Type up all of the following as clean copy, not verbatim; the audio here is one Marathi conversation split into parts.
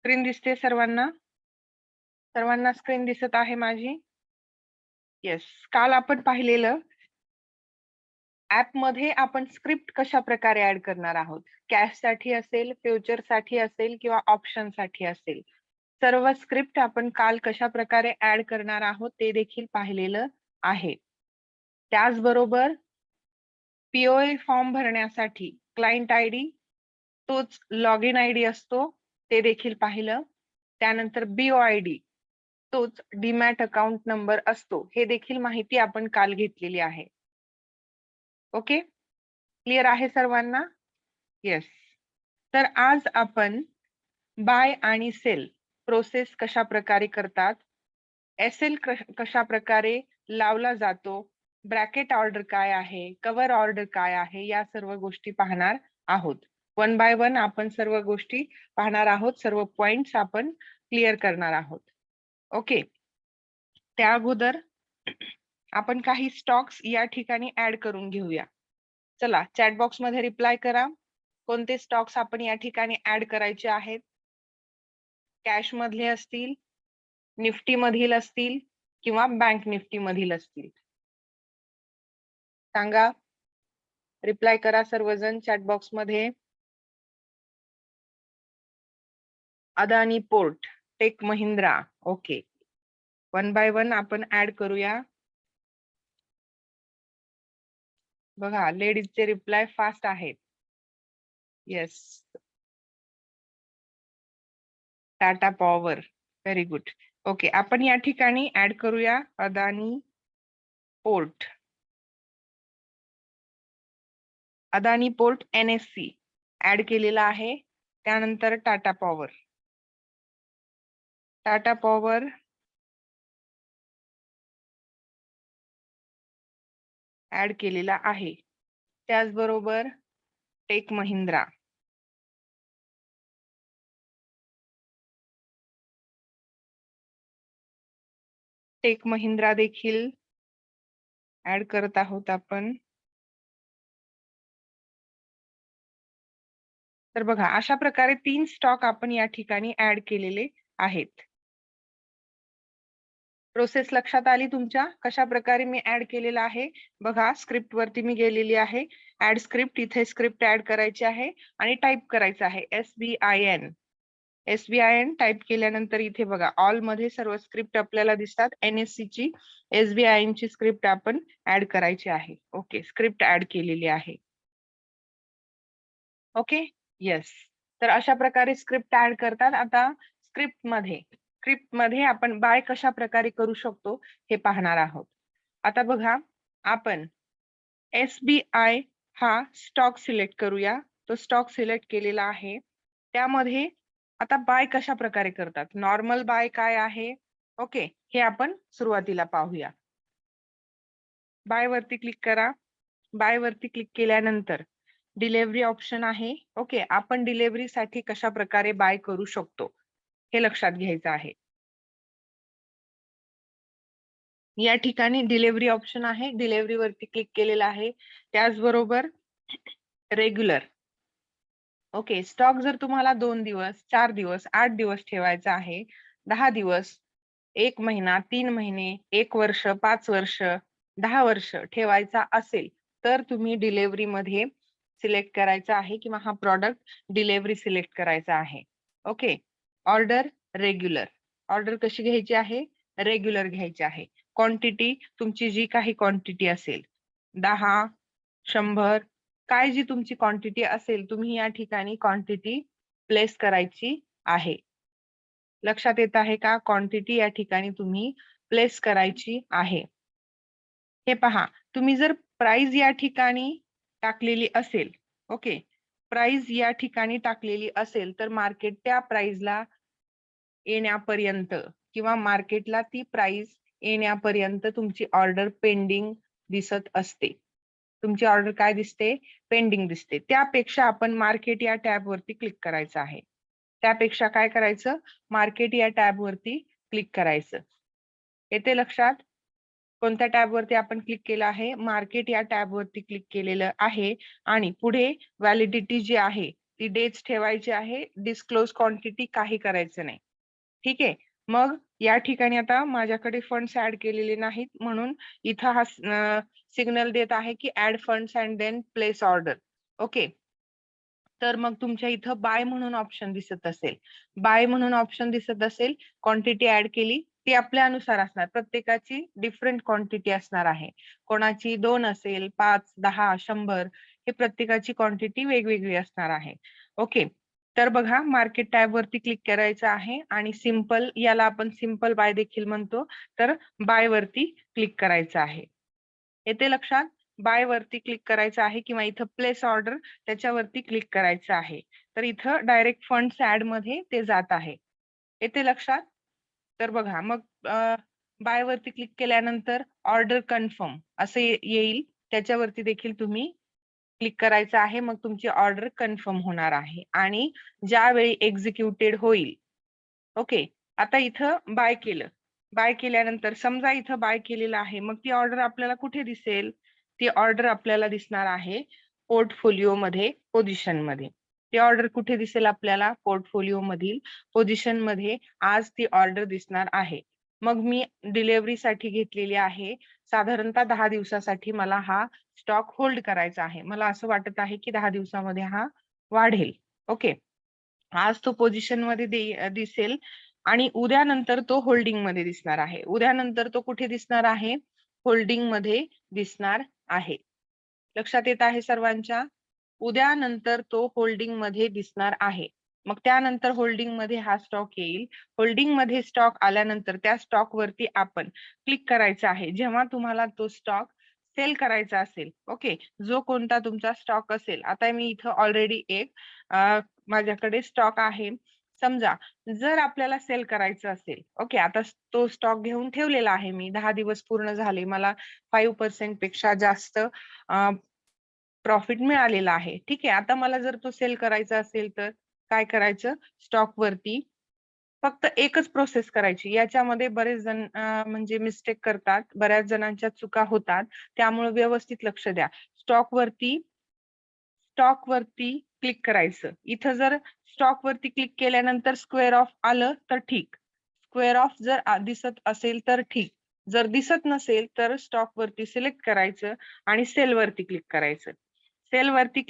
स्क्रीन दिसते सर्वांना? सर्वांना स्क्रीन दिसत आहे माझी? येस. काल आपण पाहिलेलं ऍप मध्ये आपण स्क्रिप्ट कशा प्रकारे ऍड करणार आहोत. कॅश साठी असेल, फ्युचर साठी असेल किंवा ऑप्शन साठी असेल. सर्व स्क्रिप्ट आपण काल कशा प्रकारे ऍड करणार आहोत ते देखील पाहिलेलं आहे. त्याचबरोबर पीओए फॉर्म भरण्यासाठी क्लायंट आयडी तोच लॉग इन आयडी असतो ते देखील पाहिलं. त्यानंतर BOID तोच डीमॅट अकाउंट नंबर असतो हे देखील माहिती आपण काल घेतलेली आहे. ओके, क्लिअर आहे सर्वांना? येस. तर आज आपण बाय आणि सेल प्रोसेस कशा प्रकारे करतात, SL कशा प्रकारे लावला जातो, ब्रॅकेट ऑर्डर काय आहे, कव्हर ऑर्डर काय आहे, या सर्व गोष्टी पाहणार आहोत. वन बाय वन आपण सर्व गोष्टी पाहणार आहोत. सर्व पॉइंट्स आपण क्लिअर करणार आहोत. ओके, त्या अगोदर आपण काही स्टॉक्स या ठिकाणी ऍड करून घेऊया. चला चॅट बॉक्स मध्ये रिप्लाय करा. कोणते स्टॉक्स आपण या ठिकाणी ऍड करायचे आहेत? कॅश मधले असतील, निफ्टी मधील असतील किंवा बँक निफ्टी मधील असतील. सांगा, रिप्लाय करा सर्वजण चॅट बॉक्स मध्ये. Adani Port, Tech Mahindra. Okay, one by one आपण ऍड करूया. बघा लेडीजचे रिप्लाय फास्ट आहेत. Yes. Tata Power, very good. Okay, आपण या ठिकाणी ऍड करूया Adani Port. Adani Port NSE add केलेला आहे. त्यानंतर Tata Power, Tata Power add केलेला आहे. त्याचबरोबर टेक महिंद्रा, टेक महिंद्रा देखील ऍड करत आहोत आपण. तर बघा अशा प्रकारे 3 स्टॉक आपण या ठिकाणी ऍड केलेले आहेत. प्रोसेस लक्षात आली तुमच्या? कशा प्रकारे मी ऍड केलेला आहे बघा. स्क्रिप्ट वरती मी गेलेली आहे. ऍड स्क्रिप्ट, इथे स्क्रिप्ट ऍड करायची आहे आणि टाइप करायचं आहे SBIN. SBIN टाइप केल्यानंतर इथे बघा ऑल मध्ये सर्व स्क्रिप्ट आपल्याला दिसतात. NSE ची, SBIN ची स्क्रिप्ट आपण ऍड करायची आहे. ओके, स्क्रिप्ट ऍड केलेली आहे. Okay, yes. तर अशा प्रकारे स्क्रिप्ट ऍड करतात. आता स्क्रिप्ट मध्ये आपण बाय कशा प्रकारे करू शकतो हे पाहणार आहोत. आता बघा, आपण SBI हा स्टॉक सिलेक्ट करूया. तो स्टॉक सिलेक्ट केलेला आहे. त्यामध्ये आता बाय कशा प्रकारे करतात, नॉर्मल बाय काय आहे, ओके, हे आपण सुरुवातीला पाहूया. बाय वरती क्लिक करा. बाय वरती क्लिक केल्यानंतर डिलिव्हरी ऑप्शन आहे. ओके, आपण डिलिव्हरी साठी कशा प्रकारे बाय करू शकतो हे लक्षात घ्यायचं आहे. या ठिकाणी डिलिव्हरी ऑप्शन आहे. डिलिव्हरी वरती क्लिक केलेलं आहे. त्याचबरोबर रेग्युलर. ओके, स्टॉक जर तुम्हाला 2 दिवस, 4 दिवस, 8 दिवस ठेवायचा आहे, 10 दिवस, 1 महिना, 3 महिने, 1 वर्ष, 5 वर्ष, 10 वर्ष ठेवायचा असेल तर तुम्ही डिलिव्हरी मध्ये सिलेक्ट करायचा आहे किंवा हा प्रॉडक्ट डिलिव्हरी सिलेक्ट करायचा आहे. Okay, order regular. ऑर्डर कशी घ्यायची आहे? रेग्युलर घ्यायची आहे. क्वांटिटी तुमची जी काही क्वांटिटी असेल, 10, 100, काय जी तुमची क्वांटिटी असेल तुम्ही या ठिकाणी क्वांटिटी प्लेस करायची आहे. लक्षात येत आहे का? क्वांटिटी या ठिकाणी तुम्ही प्लेस करायची आहे. हे पहा, तुम्ही जर प्राइस या ठिकाणी टाकलेली असेल, ओके, प्राइस या ठिकाणी टाकलेली असेल तर मार्केट त्या प्राइसला येण्यापर्यंत किंवा मार्केटला ती प्राइस येण्यापर्यंत तुमची ऑर्डर पेंडिंग दिसत असते. तुमची ऑर्डर काय दिसते? पेंडिंग दिसते. त्यापेक्षा आपण मार्केट या टॅब वरती क्लिक करायचं आहे. त्यापेक्षा काय करायचं? मार्केट या टॅब वरती क्लिक करायचं. येते लक्षात? कोणत्या टॅब वरती आपण क्लिक केलं आहे? मार्केट या टॅब वरती क्लिक केलेलं आहे आणि पुढे व्हॅलिडिटी जी आहे ती डेट्स ठेवायची आहे. डिस्क्लोज क्वांटिटी काही करायचं नाही. ठीक आहे. मग या ठिकाणी आता माझ्याकडे फंड्स ऍड केलेले नाहीत, म्हणून इथं हा सिग्नल देत आहे की add funds and then place order. Okay. तर मग तुमच्या इथं बाय म्हणून ऑप्शन दिसत असेल. बाय म्हणून ऑप्शन दिसत असेल, क्वांटिटी ऍड केली, ती आपल्या अनुसार असणार. प्रत्येकाची डिफरंट क्वांटिटी असणार आहे. कोणाची 2 असेल, 5, 10, 100 हे प्रत्येकाची क्वांटिटी वेगवेगळी असणार आहे. ओके. तर बघा, मार्केट टॅब वरती क्लिक करायचं आहे आणि सिंपल, याला आपण सिंपल बाय देखील म्हणतो, तर बाय वरती क्लिक करायचं आहे. येते लक्षात? बाय वरती क्लिक करायचं आहे किंवा इथं प्लेस ऑर्डर त्याच्यावरती क्लिक करायचं आहे. तर इथं डायरेक्ट फंड्स ऍड मध्ये ते जात आहे. येते लक्षात? तर बघा, मग बाय वरती क्लिक केल्यानंतर ऑर्डर कन्फर्म असे येईल, त्याच्यावरती देखील तुम्ही क्लिक करायचं आहे. मग तुमची ऑर्डर कन्फर्म होणार आहे आणि ज्यावेळी एक्झिक्युटेड होईल. ओके. आता इथं बाय केलं. बाय केल्यानंतर समजा इथं बाय केलेलं आहे, मग ती ऑर्डर आपल्याला कुठे दिसेल? ती ऑर्डर आपल्याला दिसणार आहे पोर्टफोलिओ मध्ये, पोझिशन मध्ये. ती ऑर्डर कुठे दिसेल आपल्याला? पोर्टफोलिओ मधील पोझिशन मध्ये आज ती ऑर्डर दिसणार आहे. मग मी डिलिव्हरीसाठी घेतलेली आहे. साधारणतः 10 दिवसासाठी मला हा स्टॉक होल्ड करायचा आहे. मला असं वाटत आहे की 10 दिवसामध्ये हा वाढेल. ओके. आज तो पोझिशन मध्ये दिसेल आणि उद्यानंतर तो होल्डिंग मध्ये दिसणार आहे. उद्यानंतर तो कुठे दिसणार आहे? होल्डिंग मध्ये दिसणार आहे. लक्षात येत आहे सर्वांच्या? उद्यानंतर तो होल्डिंग मध्ये दिसणार आहे. मग त्यानंतर होल्डिंग मध्ये हा स्टॉक येईल. होल्डिंग मध्ये स्टॉक आल्यानंतर त्या स्टॉक वरती आपण क्लिक करायचं आहे. जेव्हा तुम्हाला तो स्टॉक सेल करायचा असेल, ओके, जो कोणता तुमचा स्टॉक असेल. आता मी इथं ऑलरेडी एक माझ्याकडे स्टॉक आहे. समजा जर आपल्याला सेल करायचं असेल, ओके, आता तो स्टॉक घेऊन ठेवलेला आहे मी. 10 दिवस पूर्ण झाले, मला 5% पेक्षा जास्त प्रॉफिट मिळालेला आहे. ठीक आहे. आता मला जर तो सेल करायचा असेल तर काय करायचं? स्टॉक वरती फक्त एकच प्रोसेस करायची. याच्यामध्ये बरेच जण म्हणजे मिस्टेक करतात. बऱ्याच जणांच्या चुका होतात. त्यामुळे व्यवस्थित लक्ष द्या. स्टॉक वरती क्लिक करायचं. इथं जर स्टॉक वरती क्लिक केल्यानंतर स्क्वेअर ऑफ आलं तर ठीक. स्क्वेअर ऑफ जर दिसत असेल तर ठीक. जर दिसत नसेल तर स्टॉक वरती सिलेक्ट करायचं आणि सेल वरती क्लिक करायचं. सेल वरती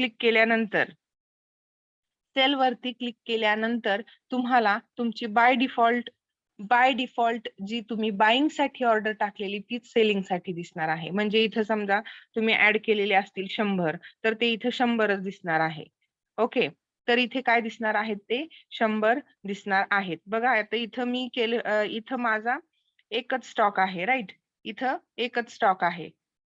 क्लिक केल्यानंतर तुम्हाला तुमची बाय डिफॉल्ट जी तुम्ही बाईंग साठी ऑर्डर टाकलेली तीच सेलिंग साठी दिसणार आहे. म्हणजे इथं समजा तुम्ही ऍड केलेले असतील 100, तर ते इथं 100च दिसणार आहे. ओके. तर इथे काय दिसणार आहेत? ते 100 दिसणार आहेत. बघा, आता इथं मी केलं, इथं माझा एकच स्टॉक आहे, राईट? इथं एकच स्टॉक आहे.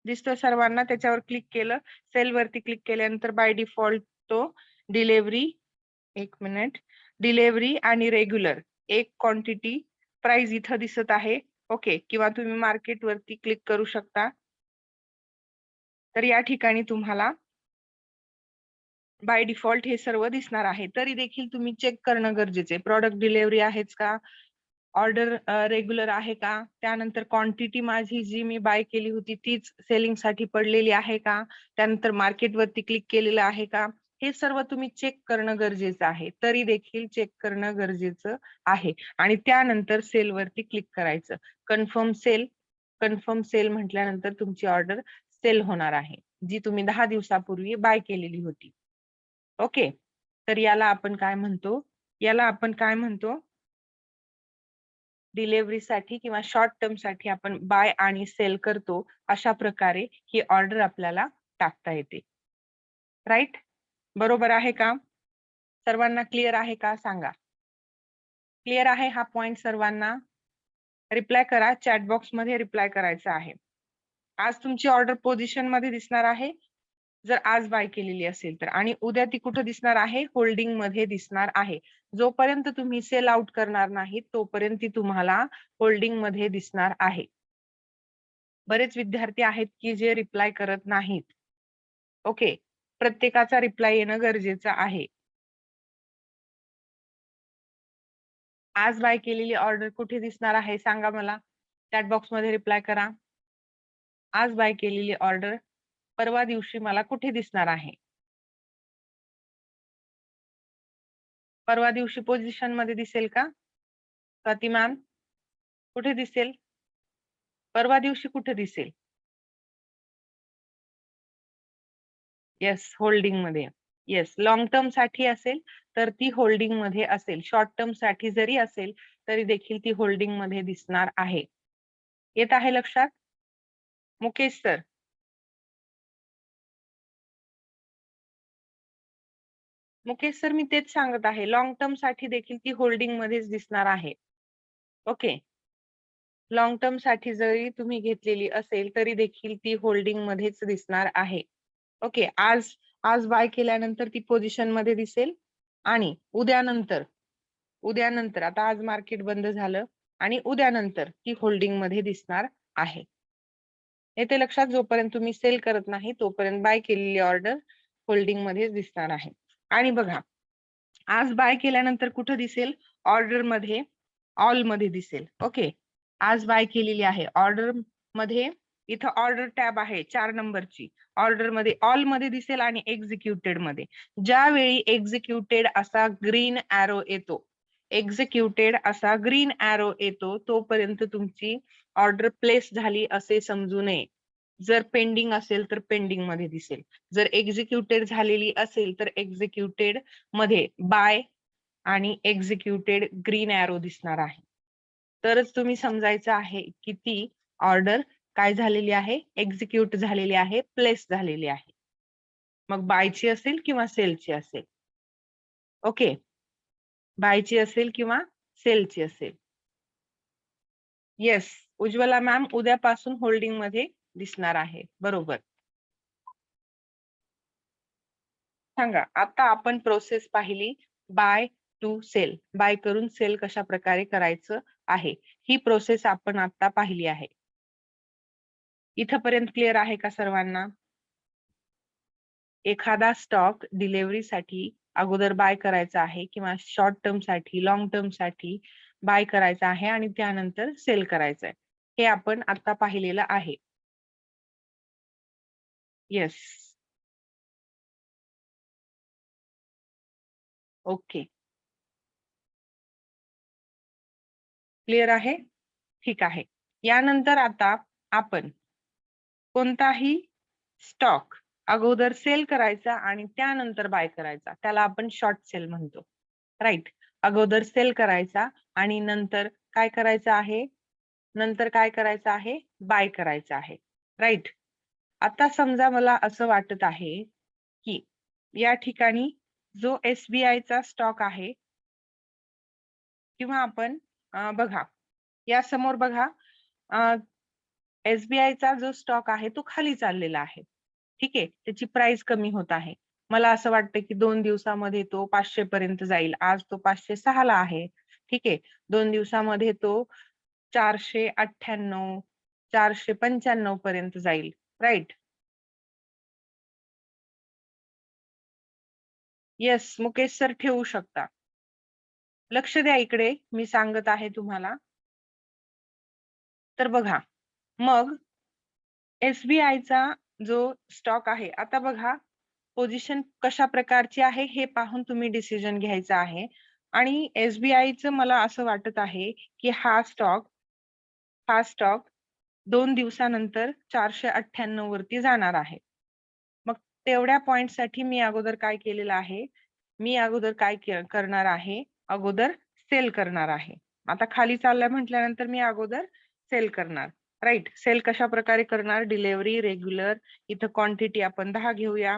दिसतोय सर्वांना? त्याच्यावर क्लिक केलं, सेल वरती क्लिक केल्यानंतर बाय डिफॉल्ट तो डिलेव्हरी, एक मिनिट, डिलेव्हरी आणि रेग्युलर एक क्वांटिटी प्राइस इथं दिसत आहे. ओके. किंवा तुम्ही मार्केट वरती क्लिक करू शकता. तर या ठिकाणी तुम्हाला बाय डिफॉल्ट हे सर्व दिसणार आहे. तरी देखील तुम्ही चेक करणं गरजेचे आहे. प्रॉडक्ट डिलेव्हरी आहेच का? ऑर्डर रेग्युलर आहे का? त्यानंतर क्वांटिटी माझी जी मी बाय केली होती तीच सेलिंग साठी पडलेली आहे का? त्यानंतर मार्केट वरती क्लिक केलेलं आहे का? हे सर्व तुम्ही चेक करणं गरजेचं आहे. तरी देखील चेक करणं गरजेचं आहे आणि त्यानंतर सेल वरती क्लिक करायचं. कन्फर्म सेल म्हटल्यानंतर तुमची ऑर्डर सेल होणार आहे, जी तुम्ही 10 दिवसापूर्वी बाय केलेली होती. ओके. तर याला आपण काय म्हणतो? डिलिव्हरीसाठी किंवा शॉर्ट टर्म साठी आपण बाय आणि सेल करतो. अशा प्रकारे ही ऑर्डर आपल्याला टाकता येते. राईट? बरोबर आहे का? सर्वांना क्लिअर आहे का? सांगा. क्लिअर आहे हा पॉइंट सर्वांना? रिप्लाय करा. चॅट बॉक्स मध्ये रिप्लाय करायचा आहे. आज तुमची ऑर्डर पोझिशन मध्ये दिसणार आहे, जर आज बाय केलेली असेल तर, आणि उद्या ती कुठे दिसणार आहे? होल्डिंग मध्ये दिसणार आहे. जोपर्यंत तुम्ही सेल आउट करणार नाही तोपर्यंत ती तुम्हाला होल्डिंग मध्ये दिसणार आहे. बरेच विद्यार्थी आहेत की जे रिप्लाय करत नाहीत. ओके. प्रत्येकाचा रिप्लाय येणं गरजेचं आहे. आज बाय केलेली ऑर्डर कुठे दिसणार आहे सांगा मला. चॅट बॉक्स मध्ये रिप्लाय करा. आज बाय केलेली ऑर्डर परवा दिवशी मला कुठे दिसणार आहे? परवा दिवशी पोझिशन मध्ये दिसेल का स्वाती मॅम? कुठे दिसेल? परवा दिवशी कुठे दिसेल? येस, होल्डिंग मध्ये. येस, लॉंग टर्म साठी असेल तर ती होल्डिंग मध्ये असेल. शॉर्ट टर्म साठी जरी असेल तरी देखील ती होल्डिंग मध्ये दिसणार आहे. येत आहे लक्षात? मुकेश सर. मुकेश सर, मी तेच सांगत आहे, लॉंग टर्म साठी देखील ती होल्डिंग मध्येच दिसणार आहे. ओके, लॉंग टर्म साठी जरी तुम्ही घेतलेली असेल तरी देखील ती होल्डिंग मध्येच दिसणार आहे. ओके, आज बाय केल्यानंतर ती पोझिशन मध्ये दिसेल आणि उद्यानंतर आता आज मार्केट बंद झालं आणि उद्यानंतर ती होल्डिंग मध्ये दिसणार आहे. येथे लक्षात, जोपर्यंत तुम्ही सेल करत नाही तोपर्यंत बाय केलेली ऑर्डर होल्डिंग मध्येच दिसणार आहे. आणि बघा, आज बाय केल्यानंतर कुठं दिसेल? ऑर्डर मध्ये, ऑल मध्ये दिसेल. ओके, आज बाय केलेली आहे ऑर्डर मध्ये, इथं ऑर्डर टॅब आहे 4 नंबरची, ऑर्डर मध्ये ऑल मध्ये दिसेल आणि एक्झिक्युटेड मध्ये. ज्यावेळी एक्झिक्युटेड असा ग्रीन ॲरो येतो, एक्झिक्युटेड असा ग्रीन ॲरो येतो तोपर्यंत तुमची ऑर्डर प्लेस झाली असे समजू नये. जर पेंडिंग असेल तर पेंडिंग मध्ये दिसेल, जर एक्झिक्युटेड झालेली असेल तर एक्झिक्युटेड मध्ये बाय आणि एक्झिक्युटेड ग्रीन ॲरो दिसणार आहे. तरच तुम्ही समजायचं आहे की ती ऑर्डर काय झालेली आहे? एक्झिक्यूट झालेली आहे, प्लेस झालेली आहे. मग बायची असेल किंवा सेलची असेल. ओके, बायची असेल किंवा सेलची असेल. येस, उज्ज्वला मॅम, उद्यापासून होल्डिंग मध्ये दिसणार आहे. बरोबर. सांगा, आता आपण प्रोसेस पाहिली बाय टू सेल, बाय करून सेल कशा प्रकारे करायचं आहे, ही प्रोसेस आपण आता पाहिली आहे. इथपर्यंत क्लिअर आहे का सर्वांना? एखादा स्टॉक डिलिव्हरीसाठी अगोदर बाय करायचा आहे किंवा शॉर्ट टर्म साठी, लॉंग टर्म साठी बाय करायचा आहे आणि त्यानंतर सेल करायचं आहे, हे आपण आता पाहिलेलं आहे. येस, ओके, क्लिअर आहे? ठीक आहे. यानंतर आता आपण कोणताही स्टॉक अगोदर सेल करायचा आणि त्यानंतर बाय करायचा, त्याला आपण शॉर्ट सेल म्हणतो. राईट, अगोदर सेल करायचा आणि नंतर काय करायचं आहे? नंतर काय करायचं आहे? बाय करायचं आहे. राईट. आता समजा मला असं वाटत आहे की या ठिकाणी जो SBI चा स्टॉक आहे किंवा आपण बघा, या समोर बघा, SBI चा जो स्टॉक आहे तो खाली चाललेला आहे. ठीक आहे, त्याची प्राइस कमी होत आहे. मला असं वाटतं की 2 दिवसामध्ये तो 500 पर्यंत जाईल. आज तो 506 ला आहे. ठीक आहे, 2 दिवसामध्ये तो 498, 495 पर्यंत जाईल. राईट. येस, मुकेश सर, ठेवू शकता. लक्ष द्या इकडे, मी सांगत आहे तुम्हाला. तर बघा, मग SBI चा जो स्टॉक आहे, आता बघा पोझिशन कशा प्रकारची आहे हे पाहून तुम्ही डिसिजन घ्यायचा आहे. आणि SBI चं मला असं वाटत आहे की हा स्टॉक 2 दिवसानंतर 498 वरती जाणार आहे. मग तेवढ्या पॉइंट साठी मी अगोदर काय केलेलं आहे? मी अगोदर काय करणार आहे? अगोदर सेल करणार आहे. आता खाली चाललाय म्हटल्यानंतर मी अगोदर सेल करणार. राईट, सेल कशा प्रकारे करणार? डिलिव्हरी रेग्युलर, इथं क्वांटिटी आपण 10 घेऊया.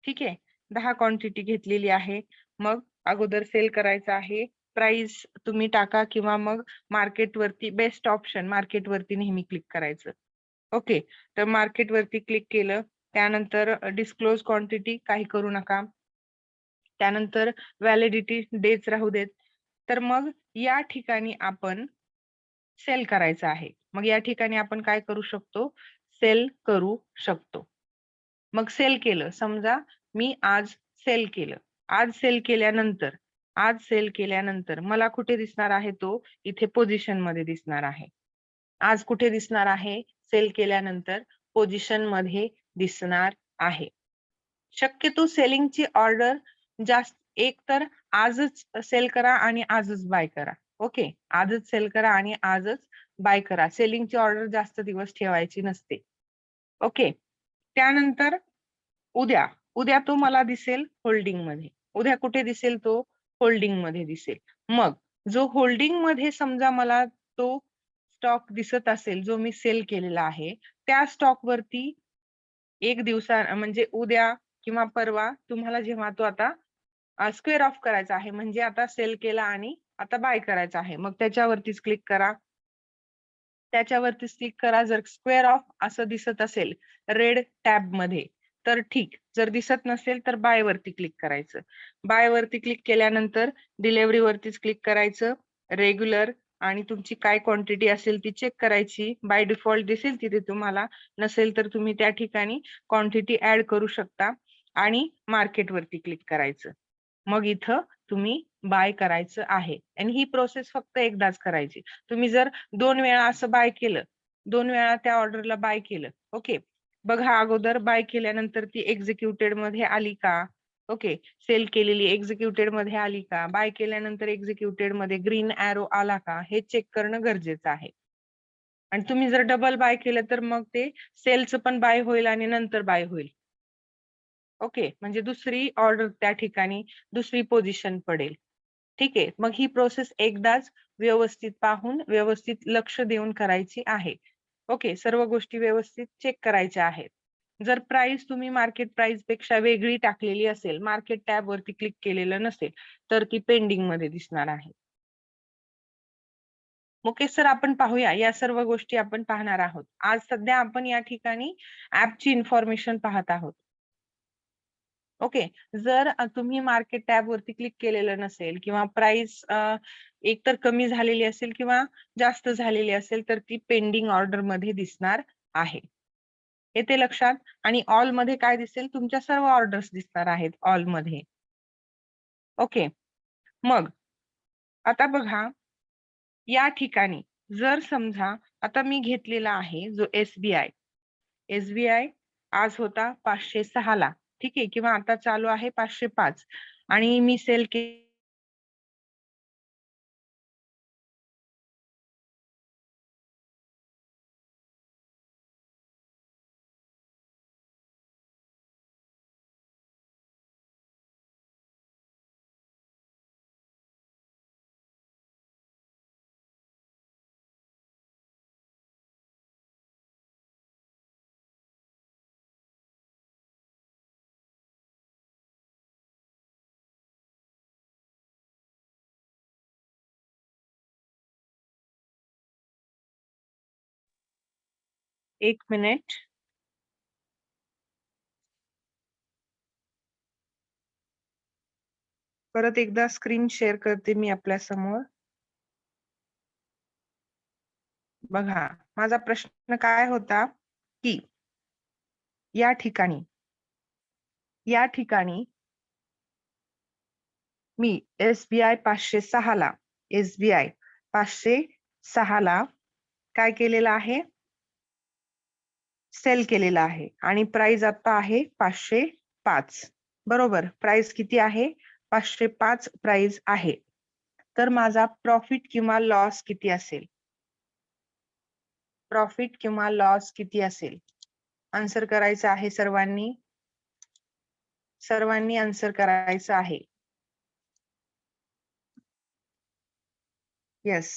ठीक आहे, 10 क्वांटिटी घेतलेली आहे. मग अगोदर सेल करायचं आहे. प्राइस तुम्ही टाका किंवा मग मार्केट वरती, बेस्ट ऑप्शन मार्केट वरती नेहमी क्लिक करायचं. ओके, तर मार्केट वरती क्लिक केलं, त्यानंतर डिस्क्लोज क्वांटिटी काही करू नका, त्यानंतर व्हॅलिडिटी डेज राहू देत. तर मग या ठिकाणी आपण सेल करायचं आहे. मग या ठिकाणी आपण काय करू शकतो? सेल करू शकतो. मग सेल केलं, समजा मी आज सेल केलं. आज सेल केल्यानंतर मला कुठे दिसणार आहे? तो इथे पोझिशन मध्ये दिसणार आहे. आज कुठे दिसणार आहे? सेल केल्यानंतर पोझिशन मध्ये दिसणार आहे. शक्यतो सेलिंगची ऑर्डर जास्त एक तर आजच सेल करा आणि आजच बाय करा. ओके, आजच सेल करा आणि आजच बाय करा. सेलिंगची ऑर्डर जास्त दिवस ठेवायची नसते. ओके, त्यानंतर उद्या उद्या तो मला दिसेल होल्डिंग मध्ये. उद्या कुठे दिसेल तो? होल्डिंग मध्ये दिसेल. मग जो होल्डिंग मध्ये समजा मला तो स्टॉक दिसत असेल जो मी सेल केलेला आहे, त्या स्टॉक वरती एक दिवसा म्हणजे उद्या किंवा परवा तुम्हाला जेव्हा तो आता स्क्वेअर ऑफ करायचा आहे, म्हणजे आता सेल केला आणि आता बाय करायचा आहे, मग त्याच्यावरतीच क्लिक करा. त्याच्यावरतीच क्लिक करा. जर स्क्वेअर ऑफ असं दिसत असेल रेड टॅब मध्ये तर ठीक, जर दिसत नसेल तर बाय वरती क्लिक करायचं. बाय वरती क्लिक केल्यानंतर डिलिव्हरी वरतीच क्लिक करायचं. रेग्युलर आणि तुमची काय क्वांटिटी असेल ती चेक करायची. बाय डिफॉल्ट दिसेल तिथे तुम्हाला, नसेल तर तुम्ही त्या ठिकाणी क्वांटिटी ऍड करू शकता आणि मार्केट वरती क्लिक करायचं. मग इथं तुम्ही बाय करायचं आहे आणि ही प्रोसेस फक्त एकदाच करायची. तुम्ही जर 2 वेळा असं बाय केलं, 2 वेळा त्या ऑर्डरला बाय केलं, ओके, बघा अगोदर बाय केल्यानंतर ती एक्झिक्युटेड मध्ये आली का? ओके, सेल केलेली एक्झिक्युटेड मध्ये आली का? बाय केल्यानंतर एक्झिक्युटेड मध्ये ग्रीन एरो आला का? हे चेक करणं गरजेचं आहे. आणि तुम्ही जर डबल बाय केलं तर मग ते सेलचं पण बाय होईल आणि नंतर बाय होईल. ओके, म्हणजे दुसरी ऑर्डर त्या ठिकाणी दुसरी पोझिशन पडेल. ठीक आहे, मग ही प्रोसेस एकदाच व्यवस्थित पाहून व्यवस्थित लक्ष देऊन करायची आहे. ओके, सर्व गोष्टी व्यवस्थित चेक करायच्या आहेत. जर प्राइस तुम्ही मार्केट प्राइस पेक्षा वेगळी टाकलेली असेल, मार्केट टॅब वरती क्लिक केलेलं नसेल, तर ती पेंडिंग मध्ये दिसणार आहे. ओके सर, आपण पाहूया या सर्व गोष्टी आपण पाहणार आहोत. आज सध्या आपण या ठिकाणी ऍपची इन्फॉर्मेशन पाहत आहोत. ओके, जर तुम्ही मार्केट टॅब वरती क्लिक केलेलं नसेल किंवा प्राइस एकतर कमी झालेली असेल किंवा जास्त झालेली असेल तर ती पेंडिंग ऑर्डर मध्ये दिसणार आहे. येते लक्षात? आणि ऑल मध्ये काय दिसेल? तुमच्या सर्व ऑर्डर्स दिसणार आहेत ऑल मध्ये. ओके, मग आता बघा या ठिकाणी जर समजा आता मी घेतलेला आहे जो एसबीआय आज होता 506 ला, ठीक आहे, किंवा आता चालू आहे 505 आणि मी सेल केले एक मिनिट. परत एकदा स्क्रीन शेअर करते मी आपल्या समोर. बघा, माझा प्रश्न काय होता की या ठिकाणी मी एसबीआय 506 ला काय केलेलं आहे? सेल केलेला आहे आणि प्राइस आता आहे 505. बरोबर, प्राइस किती आहे? 505 प्राइस आहे. तर माझा प्रॉफिट किंवा लॉस किती असेल? प्रॉफिट किंवा लॉस किती असेल? आन्सर करायचं आहे सर्वांनी. आन्सर करायचं आहे. येस.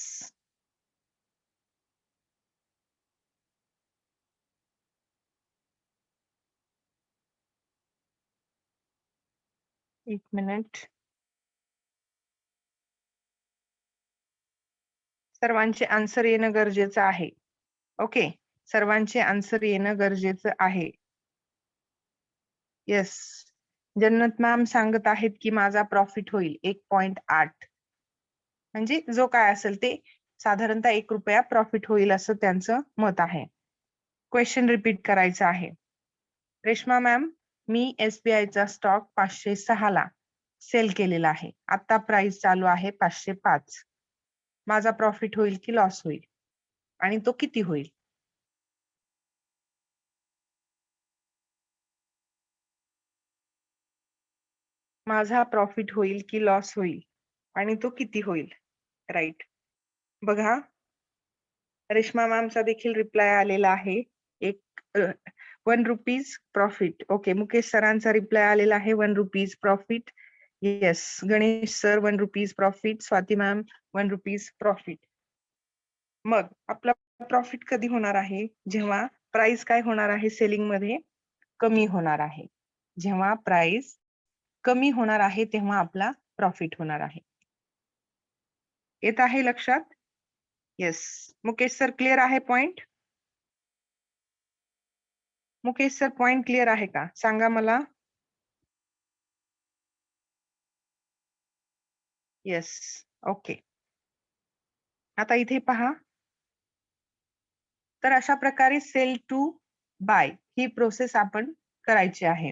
एक मिनिट. सर्वांचे आन्सर येणं गरजेचं आहे. ओके, सर्वांचे आन्सर येणं गरजेचं आहे. येस, जन्नत मॅम सांगत आहेत की माझा प्रॉफिट होईल 1.8, म्हणजे जो काय असेल ते साधारणतः 1 रुपया प्रॉफिट होईल असं त्यांचं मत आहे. क्वेश्चन रिपीट करायचा आहे. रेश्मा मॅम, मी एसबीआयचा स्टॉक 506 ला सेल केलेला आहे. आता प्राइस चालू आहे 505. माझा प्रॉफिट होईल की लॉस होईल आणि तो किती होईल? माझा प्रॉफिट होईल की लॉस होईल आणि तो किती होईल. राईट. बघा, रेश्मा मॅमचा देखील रिप्लाय आलेला आहे. एक ₹1 प्रॉफिट. ओके, मुकेश सरांचा रिप्लाय आलेला आहे, ₹1 profit. Yes, Ganesh sir ₹1 profit. Swati ma'am ₹1 profit. मग आपला प्रॉफिट कधी होणार आहे? जेव्हा प्राइस काय होणार आहे सेलिंग मध्ये? कमी होणार आहे. जेव्हा प्राइस कमी होणार आहे तेव्हा आपला प्रॉफिट होणार आहे. येत आहे लक्षात? येस. मुकेश सर क्लिअर आहे point? Mukesh sir point clear आहे का? सांगा मला. येस. ओके. आता इथे पहा. तर अशा प्रकारे सेल टू बाय ही प्रोसेस आपण करायची आहे.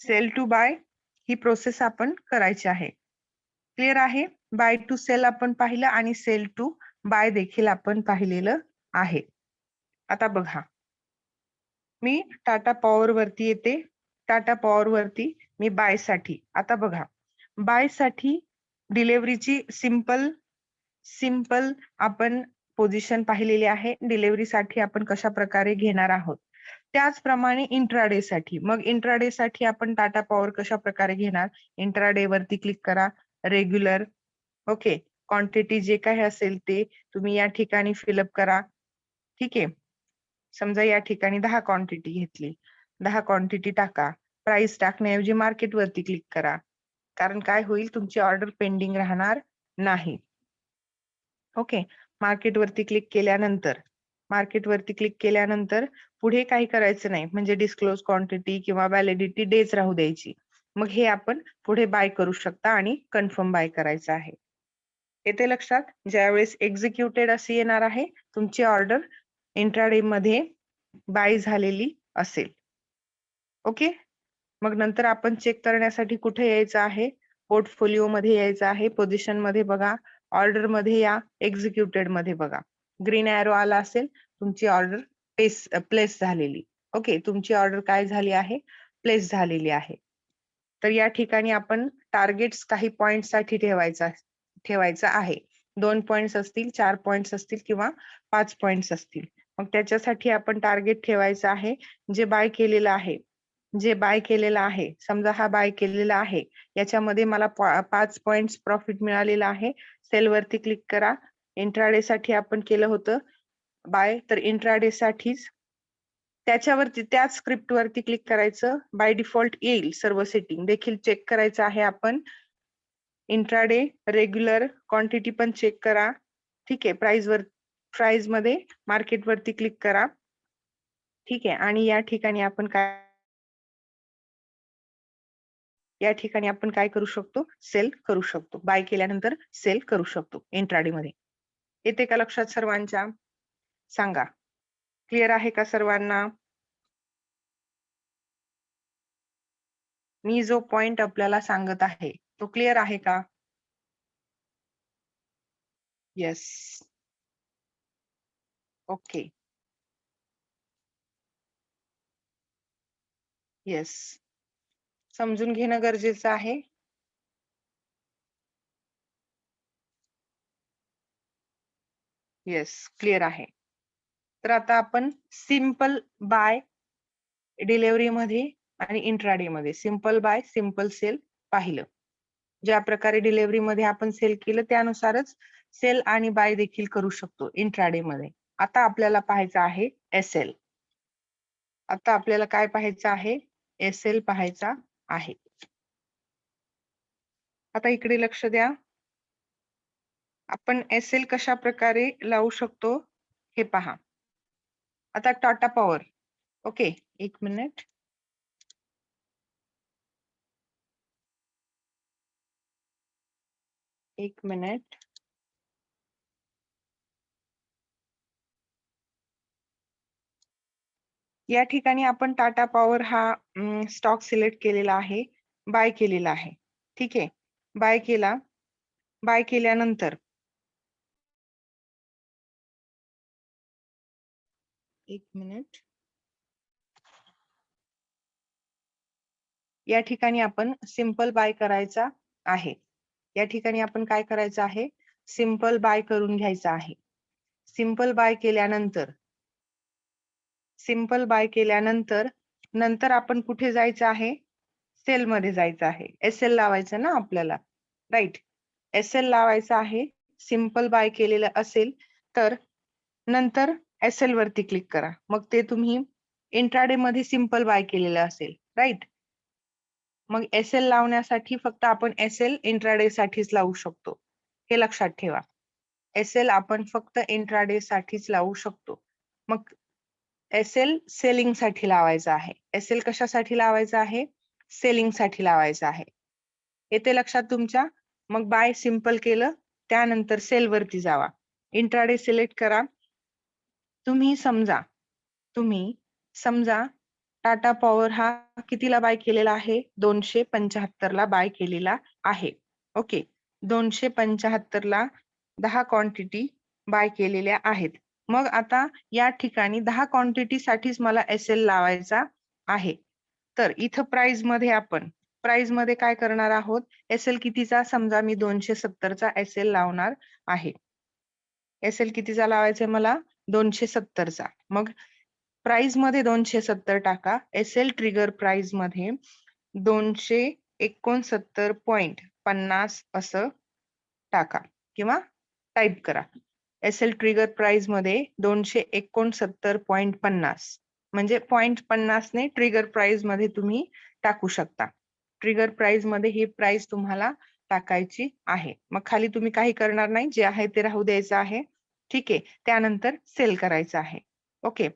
सेल टू बाय ही प्रोसेस आपण करायची आहे. क्लिअर आहे? बाय टू सेल आपण पाहिलं आणि सेल टू बाय देखील आपण पाहिलेलं आहे. आता बघा, मी टाटा पॉवर वरती येते. टाटा पॉवर वरती मी बाय साठी, आता बघा, बाय साठी डिलिव्हरीची सिंपल आपण पोझिशन पाहिलेली आहे. डिलिव्हरी साठी आपण कशा प्रकारे घेणार आहोत. त्याचप्रमाणे इंट्राडे साठी, मग इंट्राडे साठी आपण टाटा पॉवर कशा प्रकारे घेणार. इंट्राडे वरती क्लिक करा. रेग्युलर, ओके, क्वांटिटी जे काही असेल ते तुम्ही या ठिकाणी फिलअप करा. ठीक आहे. समजा या ठिकाणी 10 क्वांटिटी घेतली, 10 क्वांटिटी टाका. प्राइस टाकण्याऐवजी मार्केट वरती क्लिक करा, कारण काय होईल, तुमची ऑर्डर पेंडिंग राहणार नाही. ओके. मार्केट वरती क्लिक केल्यानंतर पुढे काही करायचं नाही, म्हणजे डिस्क्लोज क्वांटिटी किंवा व्हॅलिडिटी डेज राहू द्यायची. मग हे आपण पुढे बाय करू शकता आणि कन्फर्म बाय करायचं आहे. येते लक्षात? ज्यावेळेस एक्झिक्युटेड अशी येणार आहे, तुमची ऑर्डर इंट्राडे मध्ये बाय झालेली असेल. ओके. मग नंतर आपण चेक करण्यासाठी कुठे यायचं आहे? पोर्टफोलिओ मध्ये यायचं आहे. पोझिशन मध्ये बघा, ऑर्डर मध्ये या, एक्झिक्युटेड मध्ये बघा. ग्रीन एरो आला असेल, तुमची ऑर्डर प्लेस झालेली. ओके, तुमची ऑर्डर काय झाली आहे? प्लेस झालेली आहे. तर या ठिकाणी आपण टार्गेट्स काही पॉइंट साठी ठेवायचं आहे. 2 पॉइंट्स असतील, 4 पॉइंट्स असतील किंवा 5 पॉइंट्स असतील. मग त्याच्यासाठी आपण टार्गेट ठेवायचं आहे. जे बाय केलेलं आहे, समजा हा बाय केलेला आहे, याच्यामध्ये मला 5 पॉइंट्स प्रॉफिट मिळालेला आहे. सेल वरती क्लिक करा. इंट्राडे साठी आपण केलं होतं बाय, तर इंट्राडे साठीच त्याच्यावरती त्याच स्क्रिप्ट वरती क्लिक करायचं. बाय डिफॉल्ट येईल सर्व सेटिंग देखील चेक करायचं आहे आपण. इंट्राडे, रेग्युलर, क्वांटिटी पण चेक करा. ठीक आहे. प्राइस मध्ये मार्केट वरती क्लिक करा. ठीक आहे. आणि या ठिकाणी आपण काय करू शकतो? सेल करू शकतो. बाय केल्यानंतर सेल करू शकतो इंट्राडे मध्ये. येते का लक्षात सर्वांच्या? सांगा. क्लिअर आहे का सर्वांना? मी जो पॉइंट आपल्याला सांगत आहे तो क्लिअर आहे का? येस. ओके. येस. समजून घेणं गरजेचं आहे. येस, क्लिअर आहे. तर आता आपण सिंपल बाय डिलिव्हरी मध्ये आणि इंट्राडे मध्ये सिंपल बाय सिंपल सेल पाहिलं. ज्या प्रकारे डिलिव्हरी मध्ये आपण सेल केलं त्यानुसारच सेल आणि बाय देखील करू शकतो इंट्राडे मध्ये. आता आपल्याला पाहायचं आहे एसएल. आता आपल्याला काय पाहायचं आहे? एसएल पाहायचा आहे. आता इकडे लक्ष द्या. आपण एसएल कशा प्रकारे लावू शकतो हे पहा. आता टाटा पॉवर. ओके, एक मिनिट. या ठिकाणी आपण टाटा पॉवर हा स्टॉक सिलेक्ट केलेला आहे, बाय केलेला आहे. ठीक आहे. बाय केल्यानंतर एक मिनिट. या ठिकाणी आपण सिंपल बाय करायचा आहे. या ठिकाणी आपण काय करायचं आहे? सिंपल बाय करून घ्यायचा आहे. सिंपल बाय केल्यानंतर नंतर आपण कुठे जायचं आहे? सेलमध्ये जायचं आहे. एसएल लावायचं ना आपल्याला, राईट? एसएल लावायचं आहे. सिंपल बाय केलेलं असेल तर नंतर एसएल वरती क्लिक करा. मग ते तुम्ही इंट्राडे मध्ये सिंपल बाय केलेलं असेल, राईट? मग एसएल लावण्यासाठी फक्त आपण एसएल इंट्राडे साठीच लावू शकतो. हे लक्षात ठेवा. एसएल आपण फक्त इंट्राडे साठीच लावू शकतो. मग एसएल सेलिंग साठी लावायचं आहे. एसएल कशासाठी लावायचं आहे? सेलिंग साठी लावायचं आहे. येते लक्षात तुमच्या? मग बाय सिंपल केलं, त्यानंतर सेल वरती जावा. इंट्राडे सिलेक्ट करा. तुम्ही समजा टाटा पॉवर हा कितीला बाय केलेला आहे? 275 ला बाय केलेला आहे. ओके, 275 ला 10 क्वांटिटी बाय केलेल्या आहेत. मग आता या ठिकाणी 10 क्वांटिटी साठीच मला एसएल लावायचा आहे. तर इथं प्राइस मध्ये काय करणार आहोत? एसएल कितीचा? समजा मी 270 चा एसएल लावणार आहे. एसएल कितीचा लावायचा मला? 270 चा. मग प्राइस मध्ये 270 टाका. एसएल ट्रिगर प्राइस मध्ये 269.50 असं टाका किंवा टाइप करा. एसएल ट्रिगर प्राइस मध्ये 269.50 म्हणजे 0.50 ने ट्रिगर प्राइस मध्ये तुम्ही टाकू शकता. ट्रिगर प्राइस मध्ये ही प्राइस तुम्हाला टाकायची आहे. मग खाली तुम्ही काही करणार नाही, जे आहे ते राहू द्यायचं आहे. ठीक आहे. त्यानंतर सेल करायचं आहे. ओके.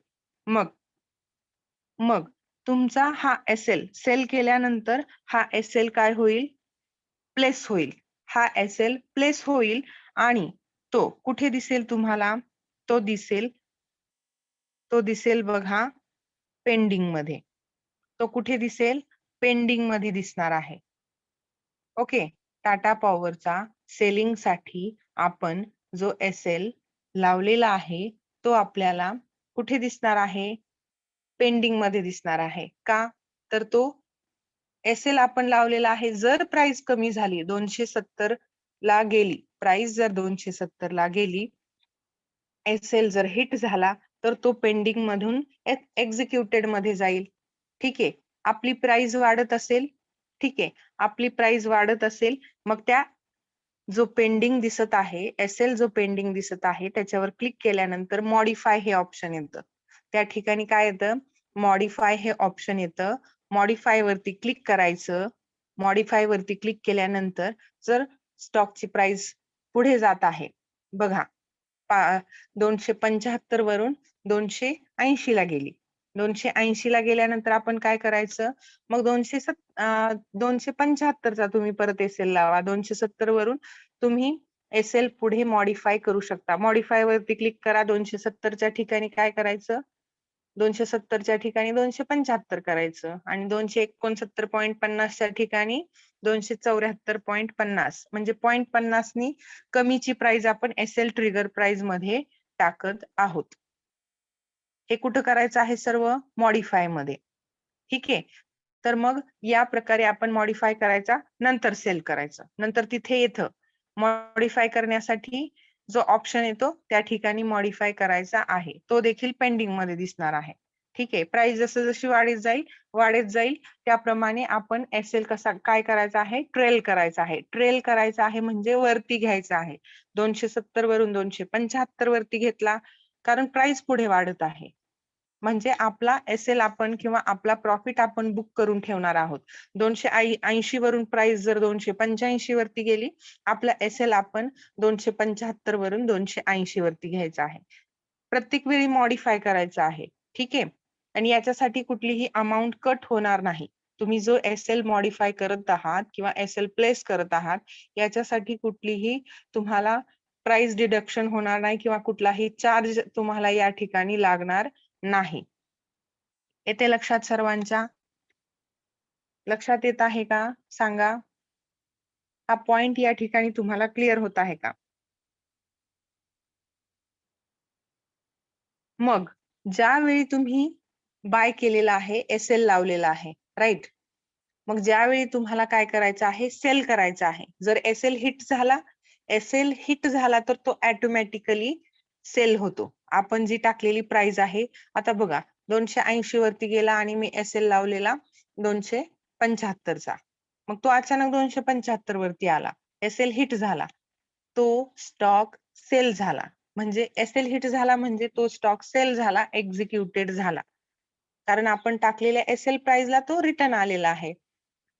मग तुमचा हा एसएल सेल केल्यानंतर हा एसएल काय होईल? प्लेस होईल. हा एसएल प्लेस होईल आणि तो कुठे दिसेल तुम्हाला? तो दिसेल बघा पेंडिंग मध्ये. तो कुठे दिसेल? पेंडिंग मध्ये दिसणार आहे. ओके. टाटा पॉवरचा सेलिंग साठी आपण जो एसएल लावलेला आहे तो आपल्याला कुठे दिसणार आहे? पेंडिंग मध्ये दिसणार आहे. का? तर तो एसएल आपण लावलेला आहे. जर प्राइस कमी झाली, 270 ला गेली, प्राइस जर 270 ला गेली, एसएल जर हिट झाला तर तो पेंडिंग मधून एक्झिक्युटेड मध्ये जाईल. ठीक आहे. आपली प्राइस वाढत असेल, ठीक आहे, आपली प्राइस वाढत असेल, मग त्या जो पेंडिंग दिसत आहे, एसएल जो पेंडिंग दिसत आहे त्याच्यावर क्लिक केल्यानंतर मॉडिफाय हे ऑप्शन येतं. त्या ठिकाणी काय येतं? मॉडिफाय हे ऑप्शन येतं. मॉडिफाय वरती क्लिक करायचं. मॉडिफाय वरती क्लिक केल्यानंतर जर स्टॉकची प्राइस पुढे जात आहे, बघा 275 वरून 280 ला गेली. 280 ला गेल्यानंतर आपण काय करायचं? मग 275 चा तुम्ही परत एसएल लावा. 270 वरून तुम्ही एसएल पुढे मॉडिफाय करू शकता. मॉडिफाय वरती क्लिक करा. 270 च्या ठिकाणी काय करायचं? 270 च्या ठिकाणी 275 करायचं आणि 269.50 च्या ठिकाणी 274.50 म्हणजे 0.50 नी कमीची प्राइस आपण एसएल ट्रिगर प्राइस मध्ये टाकत आहोत. हे कुठं करायचं आहे? सर्व मॉडिफाय मध्ये. ठीक आहे. तर मग या प्रकारे आपण मॉडिफाय करायचा, नंतर सेल करायचं. नंतर तिथे येतं मॉडिफाय करण्यासाठी जो ऑप्शन येतो त्या ठिकाणी मॉडिफाय करायचा आहे. तो देखील पेंडिंग मध्ये दिसणार आहे. ठीक आहे. प्राइस जशी वाढत जाईल त्याप्रमाणे आपण एसएल काय करायचा आहे? ट्रेल करायचा आहे. ट्रेल करायचा आहे म्हणजे वरती घ्यायचा आहे. 270 वरून 275 वरती घेतला, कारण प्राइस पुढे वाढत आहे. म्हणजे आपला एसएल आपण किंवा आपला प्रॉफिट आपण बुक करून ठेवणार आहोत. 280 वरून प्राइस जर 285 वरती गेली, आपला एसएल आपण 275 वरून 280 वरती घ्यायचा आहे. प्रत्येक वेळी मॉडिफाय करायचं आहे. ठीक आहे. आणि याच्यासाठी कुठलीही अमाउंट कट होणार नाही. तुम्ही जो एसएल मॉडिफाय करत आहात किंवा एसएल प्लेस करत आहात, याच्यासाठी कुठलीही तुम्हाला प्राइस डिडक्शन होणार नाही किंवा कुठलाही चार्ज तुम्हाला या ठिकाणी लागणार नाही. येते लक्षात सर्वांच्या? लक्षात येत आहे का? सांगा. हा पॉइंट या ठिकाणी तुम्हाला क्लिअर होत आहे का? मग ज्यावेळी तुम्ही बाय केलेला आहे, एसएल लावलेला आहे, राईट? मग ज्यावेळी तुम्हाला काय करायचं आहे, सेल करायचं आहे. जर एसएल हिट झाला तर तो ऑटोमॅटिकली सेल होतो. आपण जी टाकलेली प्राइस आहे, आता बघा 280 वरती गेला आणि मी एसएल लावलेला 275 चा. मग तो अचानक 275 वरती आला. एसएल हिट झाला. तो स्टॉक सेल झाला. म्हणजे एसएल हिट झाला म्हणजे तो स्टॉक सेल झाला, एक्झिक्युटेड झाला. कारण आपण टाकलेल्या एसएल प्राइसला तो रिटर्न आलेला आहे.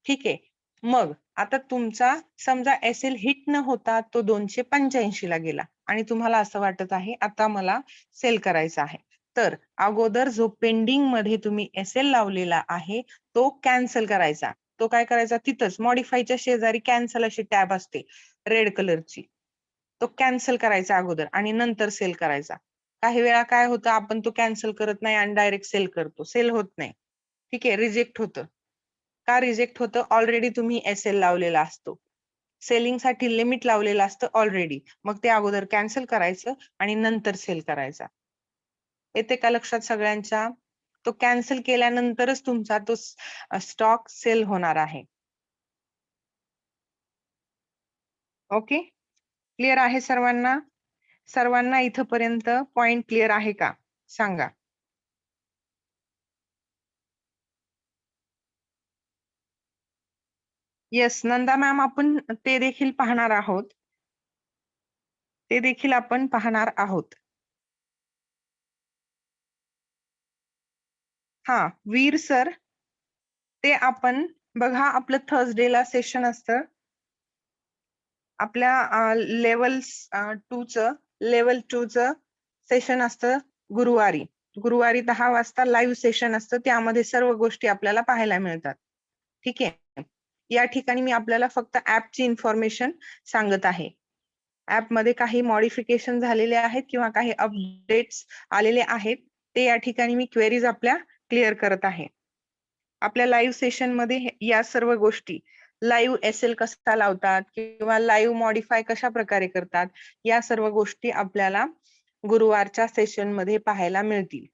ठीक आहे. मग आता तुमचा समजा एसएल हिट न होता तो 285 ला गेला आणि तुम्हाला असं वाटत आहे आता मला सेल करायचा आहे. तर अगोदर जो पेंडिंग मध्ये तुम्ही एसएल लावलेला आहे तो कॅन्सल करायचा. तो काय करायचा तिथंच मॉडिफायच्या शेजारी कॅन्सल अशी टॅब असते रेड कलरची. तो कॅन्सल करायचा अगोदर आणि नंतर सेल करायचा. काही वेळा काय होतं आपण तो कॅन्सल करत नाही आणि डायरेक्ट सेल करतो. सेल होत नाही. ठीक आहे, रिजेक्ट होतं. का रिजेक्ट होतं? ऑलरेडी तुम्ही एसएल लावलेला असतो. सेलिंगसाठी लिमिट लावलेलं असतं ऑलरेडी. मग ते अगोदर कॅन्सल करायचं आणि नंतर सेल करायचा. येते का लक्षात सगळ्यांच्या? तो कॅन्सल केल्यानंतरच तुमचा तो स्टॉक सेल होणार आहे. ओके? क्लिअर आहे सर्वांना? सर्वांना इथपर्यंत पॉइंट क्लिअर आहे का? सांगा. येस, नंदा मॅम आपण ते देखील पाहणार आहोत. ते देखील आपण पाहणार आहोत. हां, वीर सर ते आपण बघा आपलं थर्सडेला सेशन असतं. आपल्या लेव्हल 2 चं सेशन असतं गुरुवारी. गुरुवारी 10 वाजता लाईव्ह सेशन असतं. त्यामध्ये सर्व गोष्टी आपल्याला पाहायला मिळतात. ठीक आहे. या ठिकाणी मी आपल्याला फक्त ॲपची इन्फॉर्मेशन सांगत आहे. ॲपमध्ये काही मॉडिफिकेशन झालेले आहेत किंवा काही अपडेट्स आलेले आहेत. ते या ठिकाणी मी क्वेरीज आपल्या क्लिअर करत आहे. आपल्या लाईव्ह सेशनमध्ये या सर्व गोष्टी लाईव्ह एसएल कसा लावतात किंवा लाईव्ह मॉडिफाय कशा प्रकारे करतात या सर्व गोष्टी आपल्याला गुरुवारच्या सेशनमध्ये पाहायला मिळतील.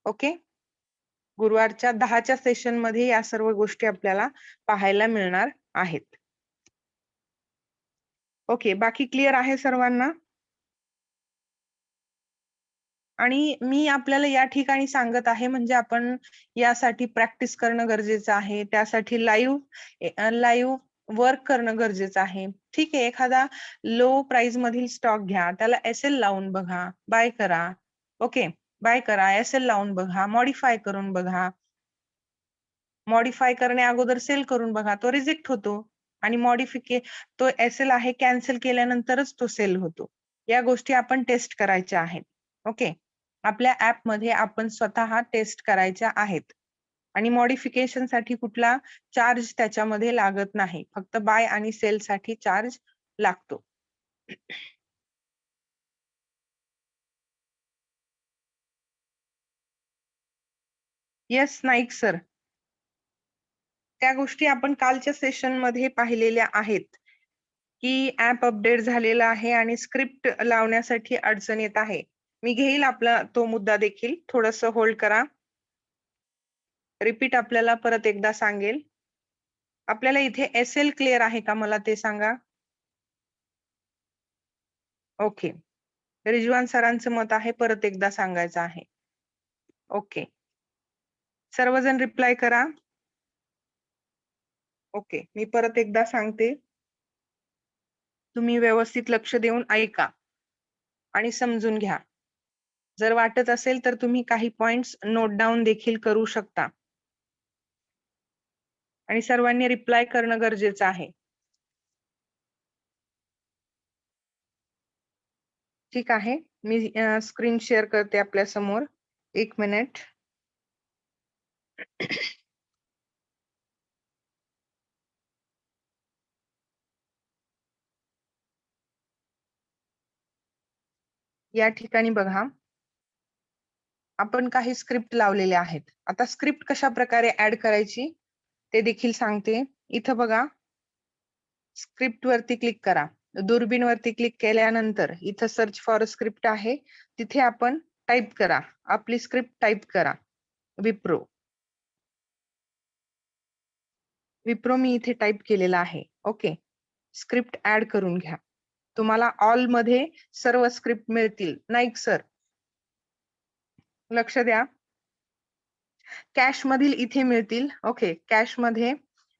ओके? गुरुवारच्या 10च्या सेशनमध्ये या सर्व गोष्टी आपल्याला पाहायला मिळणार आहेत. ओके, बाकी क्लिअर आहे सर्वांना? आणि मी आपल्याला या ठिकाणी सांगत आहे म्हणजे आपण यासाठी प्रॅक्टिस करणं गरजेचं आहे. त्यासाठी लाईव्ह वर्क करणं गरजेचं आहे. ठीक आहे, एखादा लो प्राइस मधील स्टॉक घ्या, त्याला एसएल लावून बघा, बाय करा. ओके, बाय करा, एसएल लावून बघा, मॉडिफाय करून बघा. मॉडिफाय करण्या अगोदर सेल करून बघा, तो रिजेक्ट होतो आणि तो एसएल आहे कॅन्सल केल्यानंतरच तो सेल होतो. या गोष्टी आपण टेस्ट करायच्या आहेत. ओके. आपल्या ॲपमध्ये आपण स्वतः टेस्ट करायच्या आहेत. आणि मॉडिफिकेशनसाठी कुठला चार्ज त्याच्यामध्ये लागत नाही. फक्त बाय आणि सेलसाठी चार्ज लागतो. Yes, Naik sir. त्या गोष्टी आपण कालच्या सेशनमध्ये पाहिलेल्या आहेत, की ॲप अपडेट झालेला आहे आणि स्क्रिप्ट लावण्यासाठी अडचण येत आहे. मी घेईल आपला तो मुद्दा देखील. थोडंसं होल्ड करा. रिपीट आपल्याला परत एकदा सांगेल. आपल्याला इथे एसएल क्लिअर आहे का मला ते सांगा? ओके. रिजवान सरांचं मत आहे परत एकदा सांगायचं आहे. ओके. सर्वजण रिप्लाय करा. ओके. मी परत एकदा सांगते. तुम्ही व्यवस्थित लक्ष देऊन ऐका आणि समजून घ्या. जर वाटत असेल तर तुम्ही काही पॉइंट्स नोट डाउन देखील करू शकता. आणि सर्वांनी रिप्लाय करणं गरजेचं आहे. ठीक आहे. मी स्क्रीन शेअर करते आपल्या समोर. 1 मिनिट. या ठिकाणी बघा. आपण काही स्क्रिप्ट लावलेले आहेत. आता स्क्रिप्ट कशा प्रकारे ऍड करायची ते देखील सांगते. इथं बघा. स्क्रिप्ट वरती क्लिक करा. दुर्बीण वरती क्लिक केल्यानंतर इथं सर्च फॉर स्क्रिप्ट आहे. तिथे आपण टाइप करा. आपली स्क्रिप्ट टाइप करा. विप्रो. विप्रो मी इथे टाइप केलेला आहे. ओके. स्क्रिप्ट ऍड करून घ्या. तुम्हाला ऑल मध्ये सर्व स्क्रिप्ट मिळतील. नाईक सर लक्ष द्या. कॅश मधील इथे मिळतील. ओके. कॅश मध्ये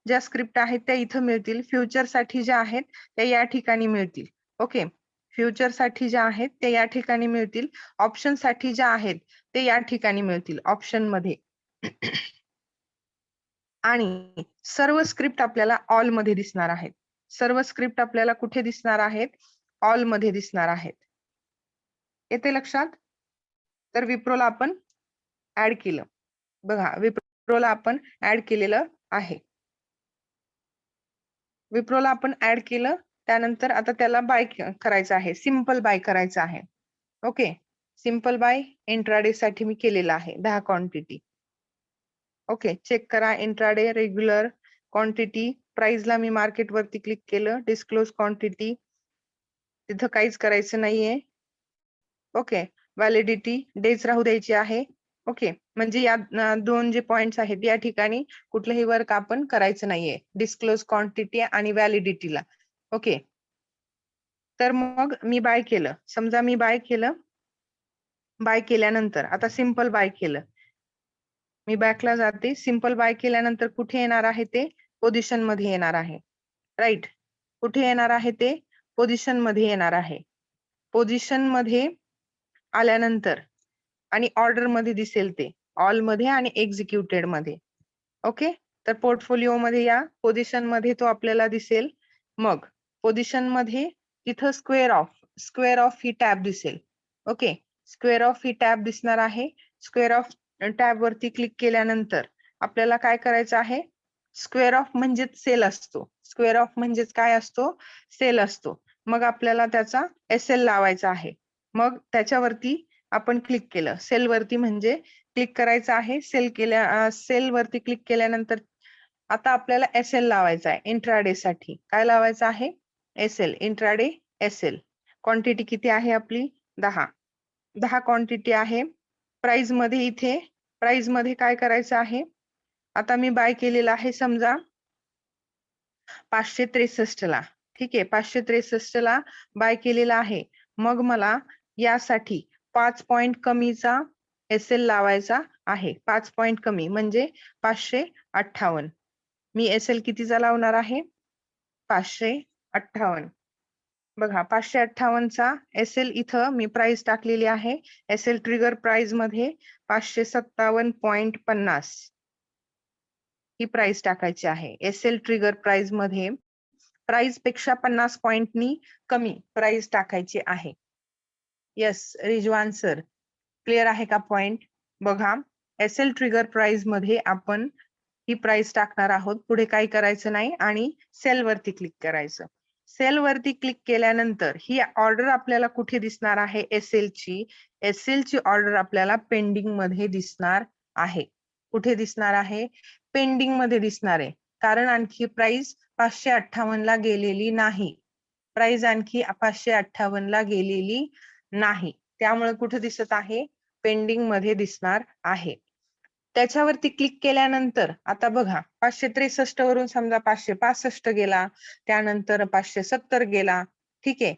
ज्या स्क्रिप्ट आहेत त्या इथं मिळतील. फ्युचर साठी ज्या आहेत त्या या ठिकाणी मिळतील. ओके. फ्युचर साठी ज्या आहेत त्या या ठिकाणी मिळतील. ऑप्शन साठी ज्या आहेत ते या ठिकाणी मिळतील ऑप्शन मध्ये. आणि सर्व स्क्रिप्ट आपल्याला ऑल मध्ये दिसणार आहेत. सर्व स्क्रिप्ट आपल्याला कुठे दिसणार आहेत? ऑल मध्ये दिसणार आहेत. येते लक्षात? तर विप्रोला आपण ऍड केलं. बघा विप्रोला आपण ऍड केलेलं आहे. विप्रोला आपण ऍड केलं. त्यानंतर आता त्याला बाय करायचं आहे. सिंपल बाय करायचं आहे. ओके. सिंपल बाय इंट्राडे साठी मी केलेला आहे 10 क्वांटिटी. ओके. चेक करा. इंट्राडे रेग्युलर क्वांटिटी प्राइसला मी मार्केट वरती क्लिक केलं. डिस्क्लोज क्वांटिटी तिथं काहीच करायचं नाहीये. ओके. व्हॅलिडिटी डेज राहू द्यायची आहे. ओके. म्हणजे या दोन जे पॉइंट्स आहेत या ठिकाणी कुठलंही वर्क आपण करायचं नाहीये. डिस्क्लोज क्वांटिटी आणि व्हॅलिडिटीला. ओके. तर मग मी बाय केलं. समजा मी बाय केलं. बाय केल्यानंतर आता सिंपल बाय केलं. मी बॅकला जाते. सिंपल बाय केल्यानंतर कुठे येणार आहे ते? पोझिशन मध्ये येणार आहे. राईट. कुठे येणार आहे ते? पोझिशन मध्ये येणार आहे. पोझिशन मध्ये आल्यानंतर आणि ऑर्डर मध्ये दिसेल ते ऑल मध्ये आणि एक्झिक्युटेड मध्ये. ओके. तर पोर्टफोलिओ मध्ये या पोझिशन मध्ये तो आपल्याला दिसेल. मग पोझिशन मध्ये तिथं स्क्वेअर ऑफ ही टॅब दिसेल. Okay. Square of he tab दिसणार आहे. स्क्वेअर ऑफ टॅब वरती क्लिक केल्यानंतर आपल्याला काय करायचं आहे? स्क्वेअर ऑफ म्हणजेच सेल असतो. स्क्वेअर ऑफ म्हणजेच काय असतो? सेल असतो. मग आपल्याला त्याचा SL लावायचा आहे. मग त्याच्यावरती आपण क्लिक केलं. सेल वरती म्हणजे क्लिक करायचं आहे. सेल वरती क्लिक केल्यानंतर आता आपल्याला SL लावायचा आहे इंट्राडे साठी. काय लावायचं आहे? SL. Intraday SL. क्वांटिटी किती आहे आपली? 10. 10 क्वांटिटी आहे. प्राइस मध्ये इथे प्राइस मध्ये काय करायचं आहे? आता मी बाय केलेला आहे समजा 563 ला. ठीक आहे. 563 ला बाय केलेला आहे. मग मला यासाठी 5 पॉइंट कमीचा SL लावायचा आहे. 5 पॉइंट कमी म्हणजे 558. मी SL कितीचा लावणार आहे? 558. बघा 558 चा SL इथं मी प्राइस टाकलेली आहे. SL ट्रिगर प्राइस मध्ये 557.50 ही प्राइस टाकायची आहे. SL ट्रिगर प्राइस मध्ये प्राइस पेक्षा 50 पॉइंटनी कमी प्राइस टाकायची आहे. येस रिजवान सर क्लिअर आहे का पॉइंट? बघा SL ट्रिगर प्राइस मध्ये आपण ही प्राइस टाकणार आहोत. पुढे काही करायचं नाही आणि सेल वरती क्लिक करायचं. सेल वरती क्लिक केल्यानंतर ही ऑर्डर आपल्याला कुठे दिसणार आहे? SL ची ऑर्डर आपल्याला पेंडिंग मध्ये दिसणार आहे. कुठे दिसणार आहे? पेंडिंग मध्ये दिसणार आहे. कारण आणखी प्राइस 558 ला गेलेली नाही. प्राइस आणखी 558 ला गेलेली नाही. त्यामुळे कुठे दिसत आहे? पेंडिंग मध्ये दिसणार आहे. त्याच्यावरती क्लिक केल्यानंतर आता बघा 563 वरून समजा 565 गेला, त्यानंतर 570 गेला. ठीक आहे.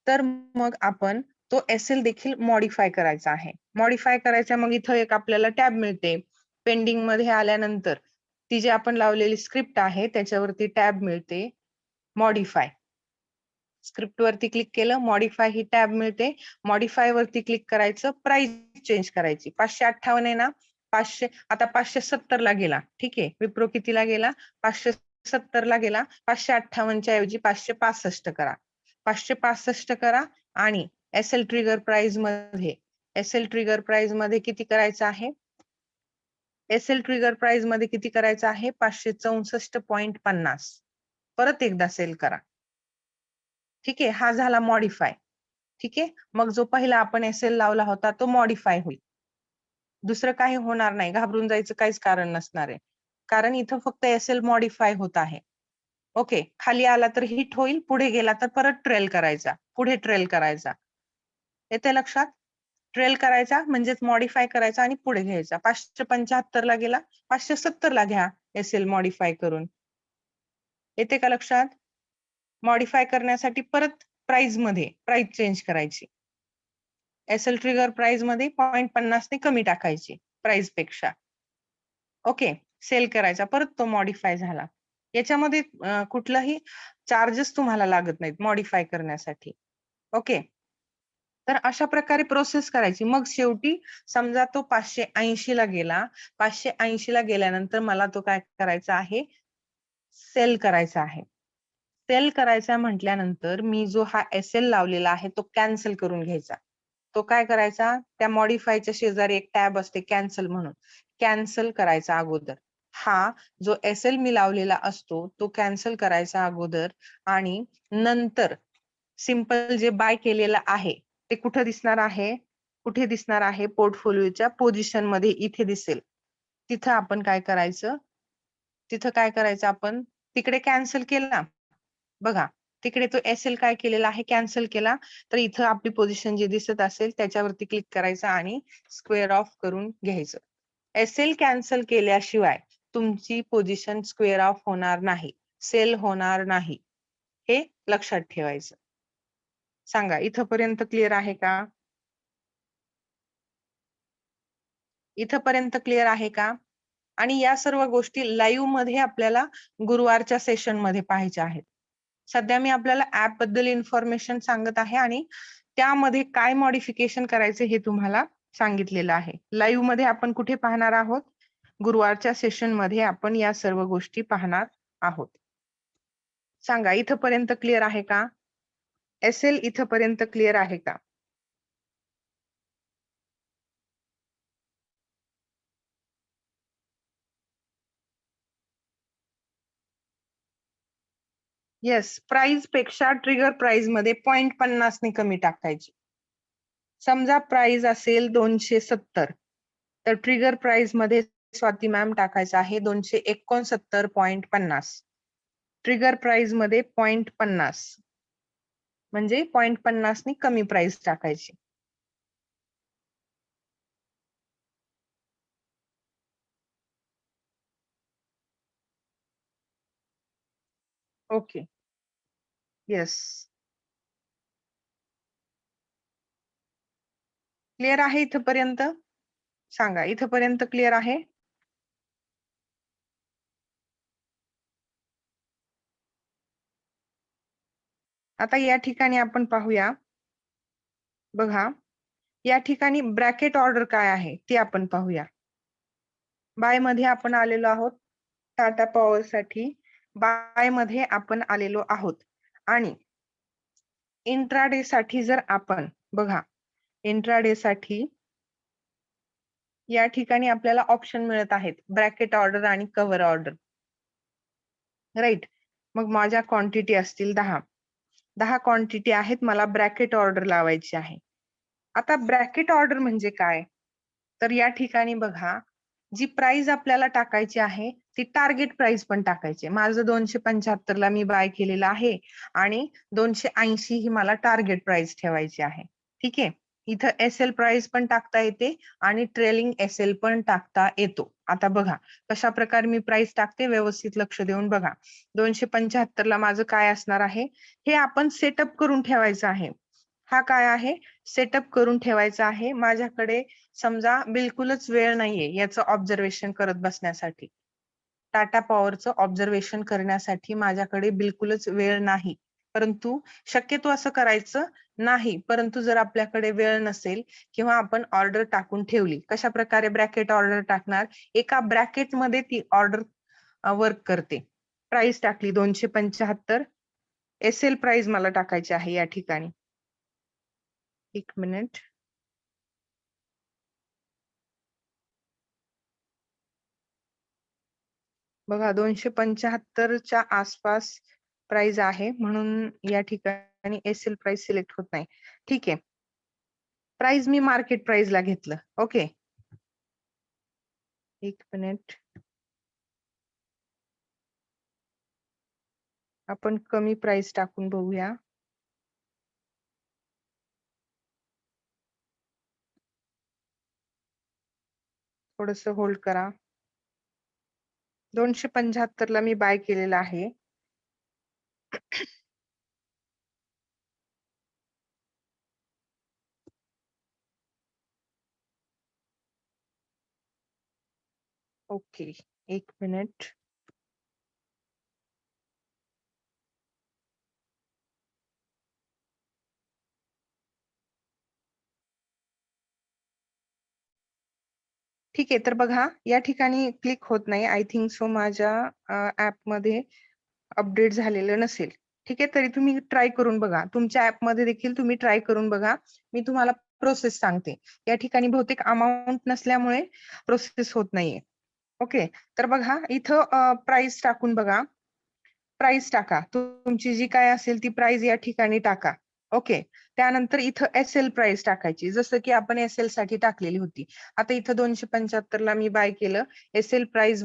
तर मग आपण तो SL देखील मॉडिफाय करायचा आहे. मॉडिफाय करायचा मग इथं एक आपल्याला टॅब मिळते. पेंडिंग मध्ये आल्यानंतर ती जी आपण लावलेली स्क्रिप्ट आहे त्याच्यावरती टॅब मिळते मॉडिफाय. स्क्रिप्ट वरती क्लिक केलं, मॉडिफाय ही टॅब मिळते. मॉडिफाय वरती क्लिक करायचं, प्राइस चेंज करायची. 558 आहे ना, आता 570 ला गेला. ठीक आहे. विप्रो कितीला गेला? 570 ला गेला. 558 च्या ऐवजी 565 करा. 565 करा आणि SL ट्रिगर प्राइस मध्ये किती करायचं आहे? SL ट्रिगर प्राइस मध्ये किती करायचं आहे? 564.50. परत एकदा सेल करा. ठीक आहे. हा झाला मॉडिफाय. ठीक आहे. मग जो पहिला आपण SL लावला होता तो मॉडिफाय होईल. दुसरं काही होणार नाही. घाबरून जायचं काहीच कारण नसणार आहे. कारण इथं फक्त SL मॉडिफाय होत आहे. ओके. खाली आला तर हिट होईल, पुढे गेला तर परत ट्रेल करायचा. पुढे ट्रेल करायचा. येते लक्षात? ट्रेल करायचा म्हणजेच मॉडिफाय करायचा आणि पुढे घ्यायचा. 575 ला गेला, 570 ला घ्या SL मॉडिफाय करून. येते का लक्षात? मॉडिफाय करण्यासाठी परत प्राइस मध्ये प्राइस चेंज करायची. एसएल ट्रिगर प्राइस मध्ये 0.50 ने कमी टाकायची प्राइस पेक्षा. ओके, सेल करायचा, परत तो मॉडिफाय झाला. याच्यामध्ये कुठलाही चार्जेस तुम्हाला लागत नाहीत मॉडिफाय करण्यासाठी. ओके, तर अशा प्रकारे प्रोसेस करायची. मग शेवटी समजा तो 580 ला गेला. 580 ला गेल्यानंतर मला तो काय करायचा आहे? सेल करायचा आहे. सेल करायचा म्हटल्यानंतर मी जो हा एसएल लावलेला आहे तो कॅन्सल करून घ्यायचा. तो काय करायचा? त्या मॉडिफायच्या शेजारी एक टॅब असते कॅन्सल म्हणून. कॅन्सल करायचा अगोदर. हा जो एसएल मी लावलेला असतो तो कॅन्सल करायचा अगोदर आणि नंतर सिंपल जे बाय केलेलं आहे ते कुठे दिसणार आहे? कुठे दिसणार आहे? पोर्टफोलिओच्या पोझिशन मध्ये इथे दिसेल. तिथं आपण काय करायचं? तिथं काय करायचं आपण? तिकडे कॅन्सल केला. बघा, तिकडे तो एसएल काय केलेला आहे? कॅन्सल केला. तर इथं आपली पोझिशन जी दिसत असेल त्याच्यावरती क्लिक करायचं आणि स्क्वेअर ऑफ करून घ्यायचं. एसएल कॅन्सल केल्याशिवाय तुमची पोझिशन स्क्वेअर ऑफ होणार नाही, सेल होणार नाही. हे लक्षात ठेवायचं. सांगा, इथपर्यंत क्लिअर आहे का? इथपर्यंत क्लिअर आहे का? आणि या सर्व गोष्टी लाईव्ह मध्ये आपल्याला गुरुवारच्या सेशन मध्ये पाहायच्या आहेत. सध्या मी आपल्याला ऍप बद्दल इन्फॉर्मेशन सांगत आहे आणि त्यामध्ये काय मॉडिफिकेशन करायचे हे तुम्हाला सांगितलेलं आहे. लाईव्ह मध्ये आपण कुठे पाहणार आहोत? गुरुवारच्या सेशन मध्ये आपण या सर्व गोष्टी पाहणार आहोत. सांगा, इथपर्यंत क्लिअर आहे का? एसएल इथपर्यंत क्लिअर आहे का? येस, प्राइस पेक्षा ट्रिगर प्राइस मध्ये 0.50 ने कमी टाकायची. समजा प्राइस असेल 270, तर ट्रिगर प्राइस मध्ये स्वाती मॅम टाकायचं आहे 269.50. ट्रिगर प्राइस मध्ये 0.50 म्हणजे 0.50 ने कमी प्राइस टाकायची. ओके, येस, क्लिअर आहे इथपर्यंत? सांगा, इथपर्यंत क्लिअर आहे? आता या ठिकाणी आपण पाहूया. बघा, या ठिकाणी ब्रॅकेट ऑर्डर काय आहे ते आपण पाहूया. बाय मध्ये आपण आलेलो आहोत. टाटा पॉवर साठी बाय मध्ये आपण आलेलो आहोत आणि इंट्राडे साठी जर आपण बघा, इंट्राडे साठी या ठिकाणी आपल्याला ऑप्शन मिळत आहेत ब्रॅकेट ऑर्डर आणि कव्हर ऑर्डर. राईट, मग माझ्या क्वांटिटी असतील 10 क्वांटिटी आहेत, मला ब्रॅकेट ऑर्डर लावायची आहे. आता ब्रॅकेट ऑर्डर म्हणजे काय? तर या ठिकाणी बघा, जी प्राइस आपल्याला टाकायची आहे ती टार्गेट प्राइस पण टाकायची. माझं 275 ला मी बाय केलेलं आहे आणि 280 ही मला टार्गेट प्राइस ठेवायची आहे. ठीक आहे, इथं एसएल प्राइस पण टाकता येते आणि ट्रेलिंग एसएल पण टाकता येतो. आता बघा कशा प्रकारे मी प्राइस टाकते, व्यवस्थित लक्ष देऊन बघा. 275 ला माझं काय असणार आहे हे आपण सेटअप करून ठेवायचं आहे. हा काय आहे? सेटअप करून ठेवायचा आहे. माझ्याकडे समजा बिलकुलच वेळ नाहीये याचं ऑब्झर्वेशन करत बसण्यासाठी. टाटा पॉवरचं ऑब्झर्वेशन करण्यासाठी माझ्याकडे बिलकुलच वेळ नाही. परंतु शक्यतो असं करायचं नाही. परंतु जर आपल्याकडे वेळ नसेल किंवा आपण ऑर्डर टाकून ठेवली, कशा प्रकारे ब्रॅकेट ऑर्डर टाकणार? एका ब्रॅकेटमध्ये ती ऑर्डर वर्क करते. प्राइस टाकली 275. एसएल प्राइस मला टाकायची आहे या ठिकाणी. एक मिनिट. बघा 275च्या आसपास प्राइस आहे म्हणून या ठिकाणी एसएल प्राइस सिलेक्ट होत नाही. ठीक आहे, प्राइस मी मार्केट प्राइसला घेतलं. ओके, एक मिनिट. आपण कमी प्राइस टाकून बघूया. थोडस होल्ड करा. 275 ला मी बाय केलेला आहे ओके, 1 मिनिट. ठीक आहे, तर बघा या ठिकाणी क्लिक होत नाही. आय थिंक सो माझ्या ऍपमध्ये अपडेट झालेलं नसेल. ठीक आहे, तरी तुम्ही ट्राय करून बघा. तुमच्या ऍपमध्ये देखील तुम्ही ट्राय करून बघा. मी तुम्हाला प्रोसेस सांगते. या ठिकाणी बहुतेक अमाऊंट नसल्यामुळे प्रोसेस होत नाहीये. ओके, तर बघा इथं प्राइस टाकून बघा. प्राइस टाका. तुमची जी काय असेल ती प्राइस या ठिकाणी टाका. ओके, त्यानंतर इथं एसएल प्राइस टाकायची, जसं की आपण एसएल साठी टाकलेली होती. आता इथं 275 ला मी बाय केलं. एसएल प्राइस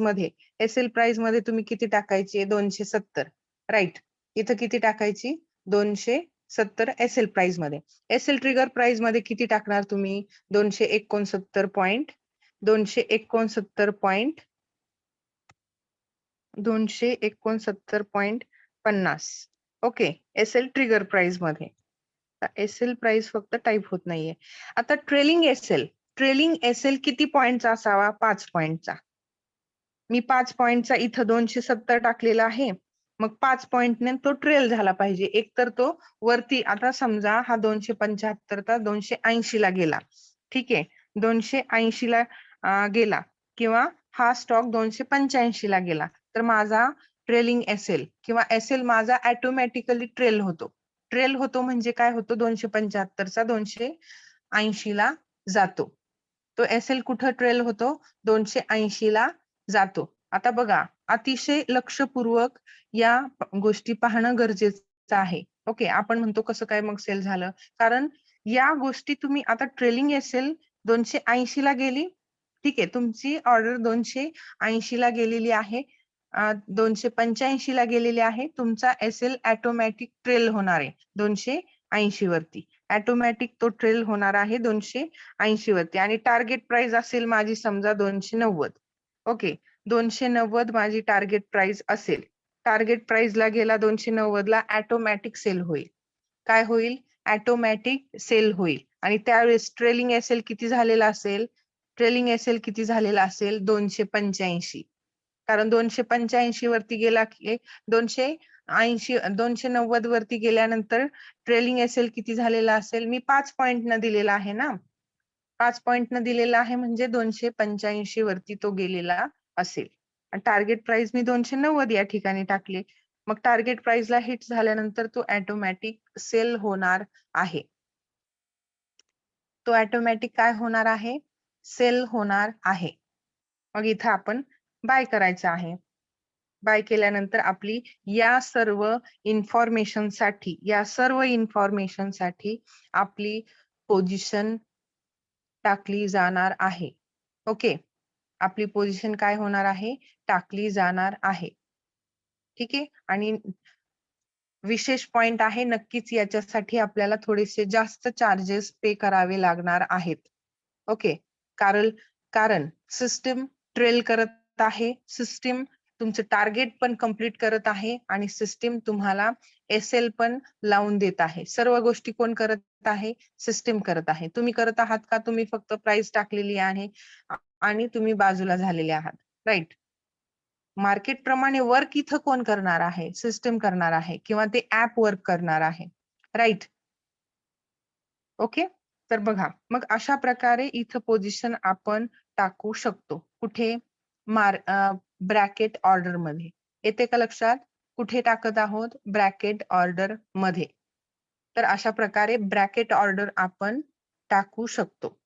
मध्ये तुम्ही किती टाकायची? 270. राईट. इथं किती टाकायची? 270 एसएल प्राइस मध्ये. एसएल ट्रिगर प्राइस मध्ये किती टाकणार तुम्ही? 269 point 269.50. Okay, SL trigger price मध्ये. एसएल प्राइस फक्त टाईप होत नाहीये. आता ट्रेलिंग एसएल किती पॉइंटचा असावा? 5 पॉइंटचा. मी 5 पॉइंटचा इथं 270 टाकलेला आहे. मग 5 पॉइंटने तो ट्रेल झाला पाहिजे. एक तर तो वरती, आता समजा हा 275 चा 280 ला गेला. ठीक आहे, 280 ला गेला किंवा हा स्टॉक 285 ला गेला, तर माझा ट्रेलिंग एसएल किंवा एसएल माझा ऑटोमॅटिकली ट्रेल होतो म्हणजे काय होतो? 275 चा 280 ला जातो. तो एसएल कुठं ट्रेल होतो? 280 ला जातो. आता बघा, अतिशय लक्षपूर्वक या गोष्टी पाहणं गरजेचं आहे. ओके, आपण म्हणतो कसं काय मग सेल झालं? कारण या गोष्टी तुम्ही आता ट्रेलिंग एसएल 280 ला गेली. ठीक आहे, तुमची ऑर्डर 280 ला गेलेली आहे. 285 ला गेलेली आहे. तुमचा एसएल ऑटोमॅटिक ट्रेल होणार आहे 280 वरती. ऑटोमॅटिक तो ट्रेल होणार आहे 280 वरती. आणि टार्गेट प्राइस असेल माझी समजा 290. ओके, 290 माझी टार्गेट प्राइस असेल. टार्गेट प्राइस ला गेला 290 ला, ऑटोमॅटिक सेल होईल. काय होईल? ऑटोमॅटिक सेल होईल. आणि त्यावेळेस ट्रेलिंग एसएल किती झालेला असेल? ट्रेलिंग एसएल किती झालेला असेल? 285. कारण 285 वरती गेला की 290 वरती गेल्यानंतर ट्रेलिंग एसएल किती झालेला असेल? मी 5 पॉइंट न दिलेला आहे ना. 5 पॉइंट न दिलेला आहे म्हणजे 285 वरती तो गेलेला असेल. टार्गेट प्राइस मी 290 या ठिकाणी टाकले. मग टार्गेट प्राइसला हिट झाल्यानंतर तो ऑटोमॅटिक सेल होणार आहे. तो ऑटोमॅटिक काय होणार आहे? सेल होणार आहे. मग इथं आपण बाय करायचं आहे. बाय केल्यानंतर आपली या सर्व इन्फॉर्मेशनसाठी आपली पोझिशन टाकली जाणार आहे. ओके, आपली पोझिशन काय होणार आहे? टाकली जाणार आहे. ठीक आहे, आणि विशेष पॉइंट आहे, नक्कीच याच्यासाठी आपल्याला थोडेसे जास्त चार्जेस पे करावे लागणार आहेत. ओके, कारण सिस्टीम ट्रेल करत आहे. सिस्टीम तुमचं टार्गेट पण कंप्लीट करत आहे आणि सिस्टीम तुम्हाला एसएल पण लावून देत आहे. सर्व गोष्टी कोण करत आहे? सिस्टीम करत आहे. तुम्ही करत आहात का? तुम्ही फक्त प्राइस टाकलेली आहे आणि तुम्ही बाजूला झालेले आहात. राईट. मार्केट प्रमाणे वर्क इथं कोण करणार आहे? सिस्टीम करणार आहे किंवा ते ऍप वर्क करणार आहे. राईट. ओके, तर बघा, मग अशा प्रकारे इथं पोझिशन आपण टाकू शकतो. कुठे? ब्रॅकेट ऑर्डर मध्ये. येते का लक्षात? कुठे टाकत आहोत? ब्रॅकेट ऑर्डर मध्ये. तर अशा प्रकारे ब्रॅकेट ऑर्डर आपण टाकू शकतो.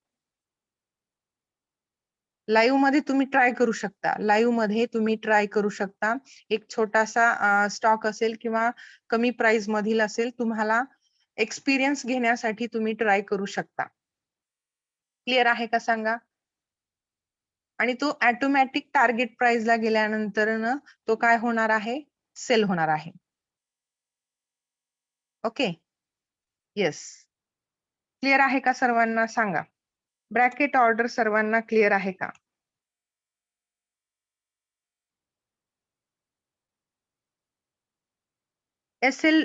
लाईव्ह मध्ये तुम्ही ट्राय करू शकता. लाईव्ह मध्ये तुम्ही ट्राय करू शकता. एक छोटासा स्टॉक असेल किंवा कमी प्राइस मधील असेल, तुम्हाला एक्सपिरियन्स घेण्यासाठी तुम्ही ट्राय करू शकता. क्लिअर आहे का सांगा? आणि तो ऑटोमॅटिक टार्गेट प्राइस ला गेल्यानंतर तो काय होणार आहे? सेल होणार आहे. Okay, yes. क्लिअर आहे का सर्वांना? सांगा. ब्रॅकेट ऑर्डर सर्वांना क्लिअर आहे का? एसएल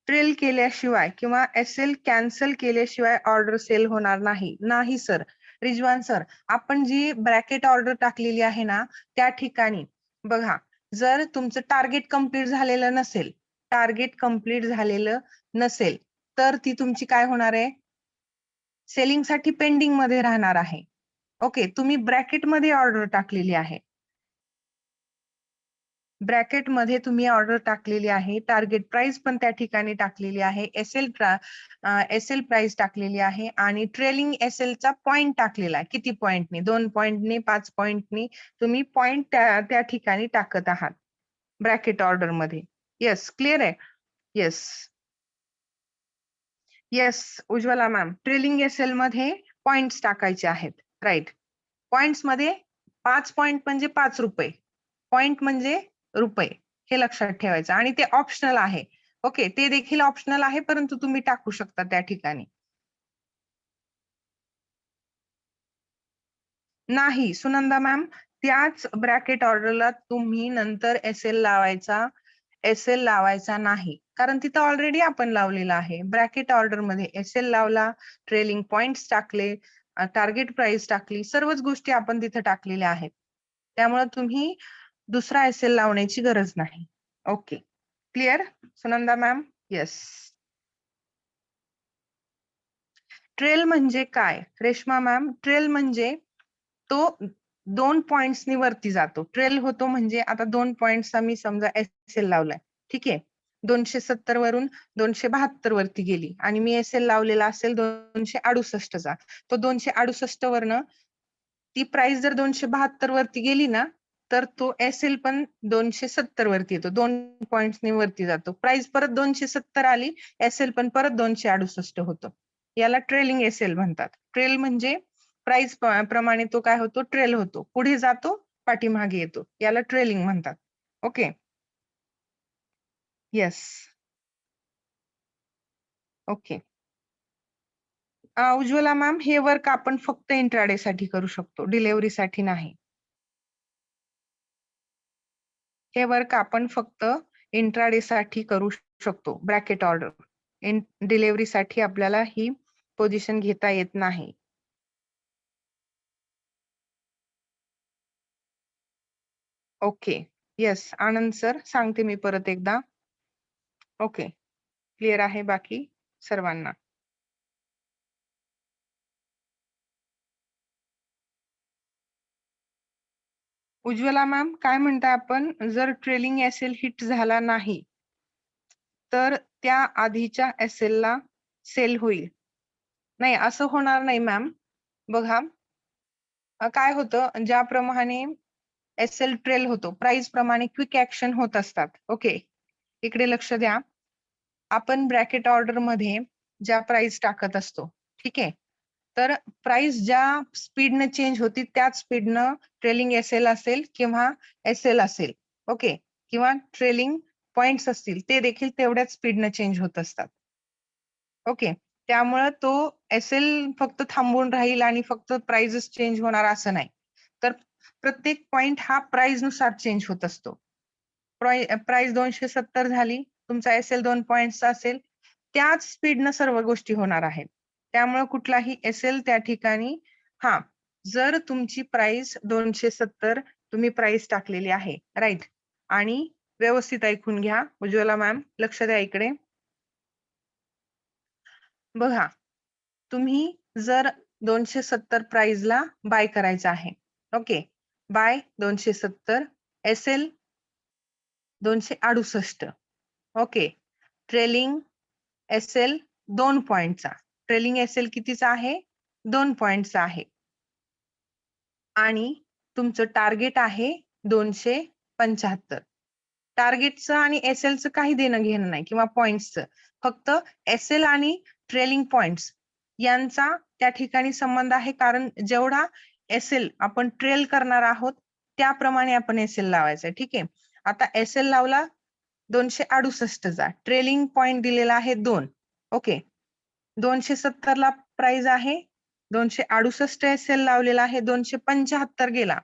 ट्रेल केल्याशिवाय किंवा एसएल कॅन्सल केल्याशिवाय ऑर्डर सेल होणार नाही. नाही सर. रिजवान सर, आपण जी ब्रॅकेट ऑर्डर टाकलेली आहे ना, त्या ठिकाणी बघा, जर तुमचं टार्गेट कंप्लीट झालेलं नसेल, तर ती तुमची काय होणार आहे? सेलिंग साठी पेंडिंग मध्ये राहणार आहे. ओके, तुम्ही ब्रॅकेट मध्ये ऑर्डर टाकलेली आहे. ब्रॅकेट मध्ये तुम्ही ऑर्डर टाकलेली आहे. टार्गेट प्राइस पण त्या ठिकाणी टाकलेली आहे. एसएल प्राइस टाकलेली आहे आणि ट्रेलिंग एसएल चा पॉइंट टाकलेला आहे. किती पॉइंटनी? 2 पॉइंटनी, 5 पॉइंटनी तुम्ही पॉइंट त्या ठिकाणी टाकत आहात ब्रॅकेट ऑर्डर मध्ये. येस, क्लिअर आहे? Yes yes Ujjwala ma'am, trailing SL मध्ये पॉइंट्स टाकायचे आहेत. राईट. पॉइंट्स मध्ये 5 पॉइंट म्हणजे 5 रुपये, पॉइंट म्हणजे रुपये, हे लक्षात ठेवायचं. आणि ते ऑप्शनल आहे. ओके, ते देखील ऑप्शनल आहे, परंतु तुम्ही टाकू शकता त्या ठिकाणी. नाही सुनंदा मॅम, त्याच ब्रॅकेट ऑर्डरला तुम्ही नंतर एसएल लावायचा नाही, कारण तिथं ऑलरेडी आपण लावलेला आहे. ब्रॅकेट ऑर्डर मध्ये एसएल लावला, ट्रेलिंग पॉइंट्स टाकले, टार्गेट प्राइस टाकली, सर्वच गोष्टी आपण तिथे टाकलेल्या आहेत. त्यामुळे तुम्ही दुसरा एसएल लावण्याची गरज नाही. Okay, clear Sunanda ma'am? Yes. Trail म्हणजे काय रेश्मा मॅम? ट्रेल म्हणजे तो 2 पॉइंट्सनी वरती जातो. ट्रेल होतो म्हणजे आता 2 पॉइंट्सचा मी समजा एसएल लावलाय, ठीक आहे. 270 वरून 272 वरती गेली आणि मी एसएल लावलेला असेल 268 चा. तो 268 वरनं ती प्राइस जर 272 वरती गेली ना, तर तो एसएल पण 270 वरती येतो. 2 पॉइंट्सनी वरती जातो. प्राइस परत 270 आली, एसएल पण परत 268 होतं. याला ट्रेलिंग एसएल म्हणतात. ट्रेल म्हणजे प्राइस प्रमाणे तो काय होतो? ट्रेल होतो. पुढे जातो, पाठीमागे येतो. याला ट्रेलिंग म्हणतात. Okay. Yes. Okay. Ujjwala ma'am, हे वर्क आपण फक्त इंट्राडे साठी करू शकतो, डिलिव्हरी साठी नाही. हे वर्क आपण फक्त इंट्राडे साठी करू शकतो, ब्रॅकेट ऑर्डर. डिलिव्हरी साठी आपल्याला ही पोझिशन घेता येत नाही. ओके. येस आनंद सर, सांगते मी परत एकदा. ओके, क्लिअर आहे बाकी सर्वांना? उज्ज्वला मॅम, काय म्हणता आपण? जर ट्रेलिंग एसएल हिट झाला नाही, तर त्या आधीच्या एसएल ला सेल होईल. नाही, असं होणार नाही मॅम. बघा, काय होतं, ज्याप्रमाणे एसएल ट्रेल होतो, प्राइस प्रमाणे क्विक ऍक्शन होत असतात. ओके, इकडे लक्ष द्या. आपण ब्रॅकेट ऑर्डर मध्ये ज्या प्राइस टाकत असतो, ठीक आहे, तर प्राइस ज्या स्पीडने चेंज होती त्याच स्पीडनं ट्रेलिंग एसएल असेल किंवा एसएल असेल, ओके, किंवा ट्रेलिंग पॉइंट्स असतील, ते देखील तेवढ्याच स्पीडने चेंज होत असतात. ओके, त्यामुळे तो एसएल फक्त थांबून राहील आणि फक्त प्राइसेस चेंज होणार असं नाही. तर प्रत्येक पॉइंट हा प्राइस नुसार चेंज होत असतो. प्राइस 270 झाली, तुमचा एसएल 2 पॉइंट्सचा असेल, त्याच स्पीडनं सर्व गोष्टी होणार आहेत. त्यामुळे कुठलाही एसएल त्या ठिकाणी, हा, जर तुमची प्राइस 270 तुम्ही प्राइस टाकलेली आहे, राईट, आणि व्यवस्थित ऐकून घ्या उज्ज्वला मॅम, लक्ष द्या इकडे. बघा, तुम्ही जर 270 प्राइसला बाय करायचं आहे, okay, buy 270, SL 268, okay, trailing SL 2 पॉइंटचा, ट्रेलिंग एसएल कितीचा आहे? 2 पॉइंटचा आहे. आणि तुमचं टार्गेट आहे 275. टार्गेटचं आणि एसएलचं काही देणं घेणं नाही, किंवा पॉइंट्सचं. फक्त एसएल आणि ट्रेलिंग पॉइंट्स यांचा त्या ठिकाणी संबंध आहे, कारण जेवढा एसएल आपण ट्रेल करणार आहोत त्याप्रमाणे आपण एसएल लावायचं, ठीक आहे. आता एसएल लावला 268चा, ट्रेलिंग पॉइंट दिलेला आहे 2, ओके, 270 ला प्राइस आहे, 268 एसएल लावलेला आहे, 275 गेला.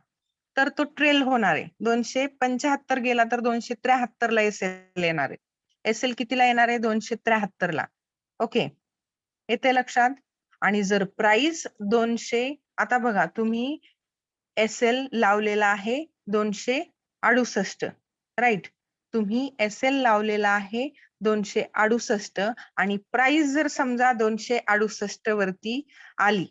तर तो ट्रेल होणार आहे. 275 गेला तर 273 ला एसएल येणार आहे. एसएल कितीला येणार आहे? 273 ला. ओके, येते लक्षात? आणि जर प्राइस 200, आता बघा तुम्ही एसएल लावलेला आहे 268, राईट? तुम्ही एसएल लावलेला आहे 268 आणि प्राइस जर समजा 268 वरती आली,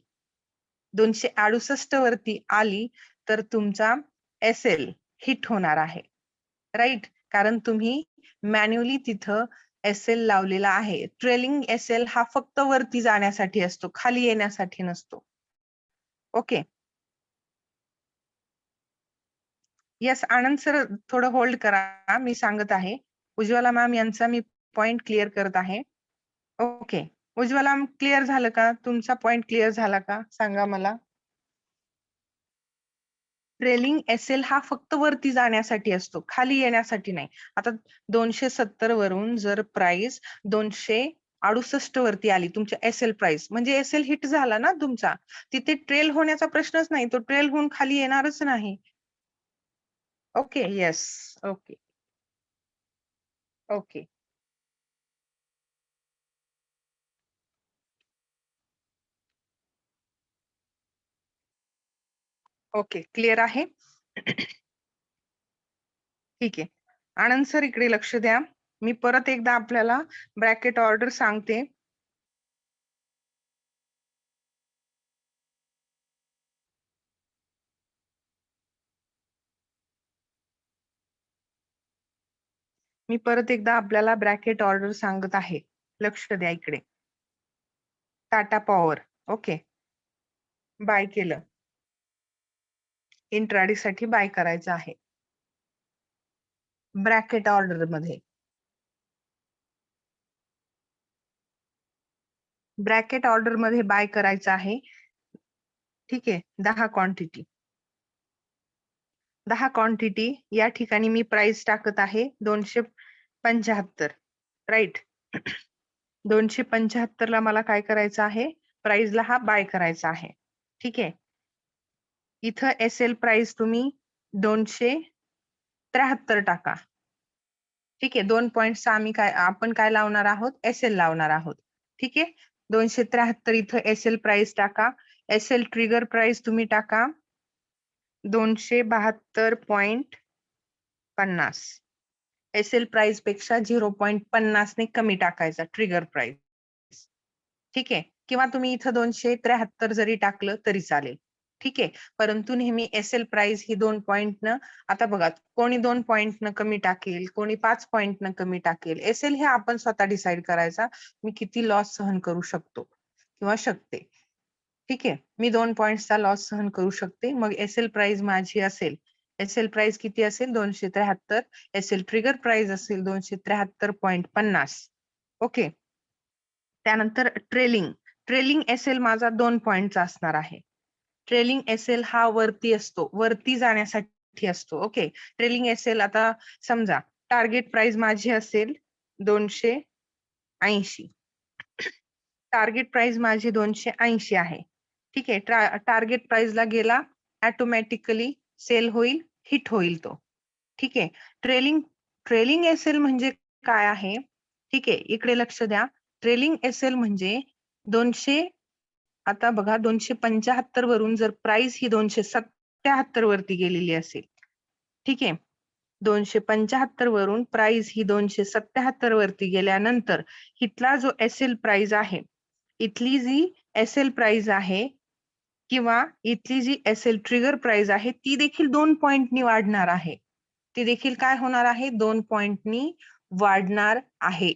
268 वरती आली तर तुमचा एसएल हिट होणार आहे, राईट? कारण तुम्ही मॅन्युअली तिथं एसएल लावलेला आहे. ट्रेलिंग एसएल हा फक्त वरती जाण्यासाठी असतो, खाली येण्यासाठी नसतो. ओके, येस आनंद सर, थोडं होल्ड करा, मी सांगत आहे. उज्ज्वला मॅम यांचा मी पॉइंट क्लिअर करत आहे. ओके, उज्ज्वला क्लिअर झालं का? तुमचा पॉइंट क्लिअर झाला का? सांगा मला. ट्रेलिंग एसएल हा फक्त वरती जाण्यासाठी असतो, खाली येण्यासाठी नाही. आता 270 वरून जर प्राइस 268 वरती आली तुमच्या एसएल प्राइस, म्हणजे एसएल हिट झाला ना तुमचा. तिथे ट्रेल होण्याचा प्रश्नच नाही, तो ट्रेल होऊन खाली येणारच नाही. Okay, yes, okay, okay. Okay, clear आहे? ठीक आहे. आनंद सर इकडे लक्ष द्या. मी परत एकदा आपल्याला ब्रॅकेट ऑर्डर सांगते. मी परत एकदा आपल्याला ब्रॅकेट ऑर्डर सांगत आहे. लक्ष द्या इकडे. टाटा पॉवर, ओके, बाय केलं. इंट्राडे साठी बाय करायचं आहे. ब्रॅकेट ऑर्डर मध्ये, ब्रॅकेट ऑर्डर मध्ये बाय करायचं आहे. ठीक आहे, 10 क्वांटिटी. 10 क्वांटिटी या ठिकाणी मी प्राइस टाकत आहे 275, राईट? 275 ला मला काय करायचं आहे? प्राइसला हा बाय करायचा आहे. ठीक आहे, इथं एसएल प्राइस तुम्ही 273 टाका. ठीक आहे, 2.6 आपण काय लावणार आहोत? एसएल लावणार आहोत. ठीक आहे, 273 इथं एसएल प्राइस टाका. एसएल ट्रिगर प्राइस तुम्ही टाका 272.50. एसएल प्राइस पेक्षा 0.50 ने कमी टाकायचा ट्रिगर प्राइस. ठीक आहे, किंवा तुम्ही इथं 273 जरी टाकलं तरी चालेल. ठीक आहे, परंतु नेहमी एसएल प्राइस ही 2 पॉइंटनं, आता बघा कोणी 2 पॉइंटनं कमी टाकेल, कोणी 5 पॉइंटनं कमी टाकेल. एसएल हे आपण स्वतः डिसाइड करायचा, मी किती लॉस सहन करू शकतो किंवा शकते. ठीक आहे, मी 2 पॉइंट्सचा लॉस सहन करू शकते. मग एसएल प्राइस माझी असेल, एसएल प्राइस किती असेल? 273. एसएल ट्रिगर प्राइस असेल 273.50. ओके, त्यानंतर ट्रेलिंग, ट्रेलिंग एसएल माझा 2 पॉइंटचा असणार आहे. ट्रेलिंग एसएल हा वरती असतो, वरती जाण्यासाठी असतो. ओके, ट्रेलिंग एसएल आता समजा टार्गेट प्राइस माझी असेल 280. टार्गेट प्राइस माझी 280 आहे. ठीक आहे, टार्गेट प्राइसला गेला, ऑटोमॅटिकली सेल होईल, हिट होईल तो. ठीक आहे, ट्रेलिंग, ट्रेलिंग एसएल म्हणजे काय आहे? ठीक आहे, इकडे लक्ष द्या. ट्रेलिंग एसएल म्हणजे 200, आता बघा 275 वरून जर प्राइस ही 277 वरती गेलेली असेल. ठीक आहे, 275 वरून प्राइस ही 277 वरती गेल्यानंतर इथला जो एसएल प्राइस आहे, इथली जी एसएल प्राइस आहे किंवा इथली जी एसएल ट्रिगर प्राइस आहे ती देखील 2 पॉइंटनी वाढणार आहे. ती देखील काय होणार आहे? 2 पॉइंटनी वाढणार आहे.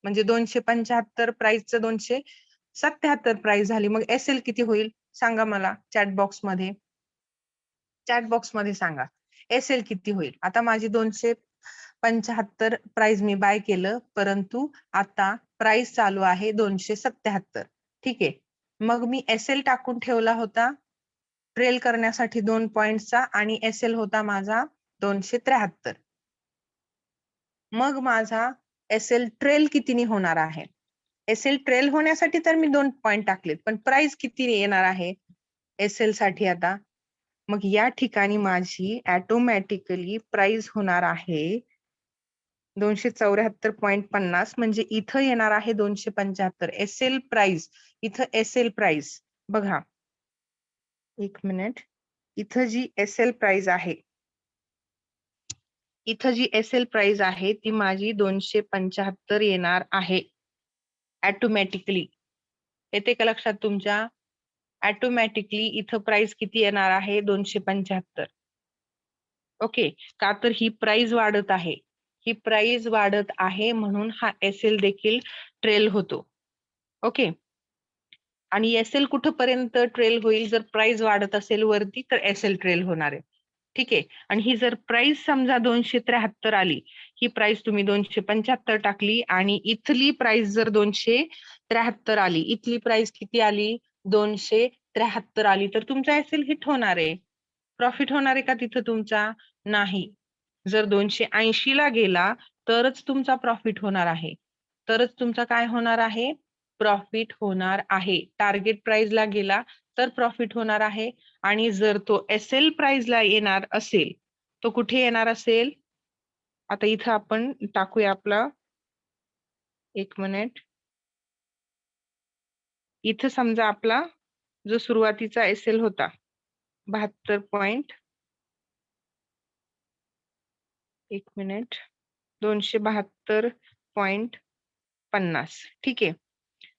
म्हणजे 275 प्राइसचं 277 प्राइस झाली. मग एसएल किती होईल? सांगा मला चॅट बॉक्स मध्ये. चॅट बॉक्स मध्ये सांगा एसएल किती होईल. आता माझी 275 प्राइस मी बाय केलं, परंतु आता प्राइस चालू आहे 277. ठीक आहे, मग मी एसएल टाकून ठेवला होता ट्रेल करण्यासाठी 2 पॉइंटचा आणि एसएल होता माझा 273. मग माझा एसएल ट्रेल कितीने होणार आहे? एसएल ट्रेल होण्यासाठी तर मी 2 पॉइंट टाकलेत, पण प्राइस किती येणार आहे एसएल साठी आता? मग या ठिकाणी माझी ऑटोमॅटिकली प्राइस होणार आहे 274.50 म्हणजे इथं येणार आहे 275. एसएल प्राइस, इथं एसएल प्राइस बघा, एक मिनिट, इथं जी एसएल प्राइस आहे, इथं जी एसएल प्राइस आहे ती माझी 275 येणार आहे ऑटोमॅटिकली. येते का लक्षात तुमच्या? ऑटोमॅटिकली इथं प्राइस किती येणार आहे? 275. ओके, का तर ही प्राइस वाढत आहे, ही प्राइस वाढत आहे म्हणून हा एसएल देखील ट्रेल होतो. ओके, आणि एसएल कुठपर्यंत ट्रेल होईल? जर प्राइस वाढत असेल वरती तर एसएल ट्रेल होणार आहे. ठीक आहे, आणि ही जर प्राइस समजा 273 आली, ही प्राइस तुम्ही 275 टाकली आणि इथली प्राइस जर 273 आली, इथली प्राइस किती आली? 273 आली, तर तुमचा एसएल हिट होणार आहे. प्रॉफिट होणार आहे का तिथं तुमचा? नाही. जर 280 ला गेला तरच तुमचा प्रॉफिट होणार आहे. तरच तुमचा काय होणार आहे? प्रॉफिट होणार आहे. टार्गेट प्राइसला गेला तर प्रॉफिट होणार आहे, आणि जर तो एसएल प्राइसला येणार असेल, तो कुठे येणार असेल? आता इथं आपण टाकूया आपला, एक मिनिट. इथं समजा आपला जो सुरुवातीचा एसएल होता 72 पॉइंट, एक मिनिट, 272.50. ठीक आहे.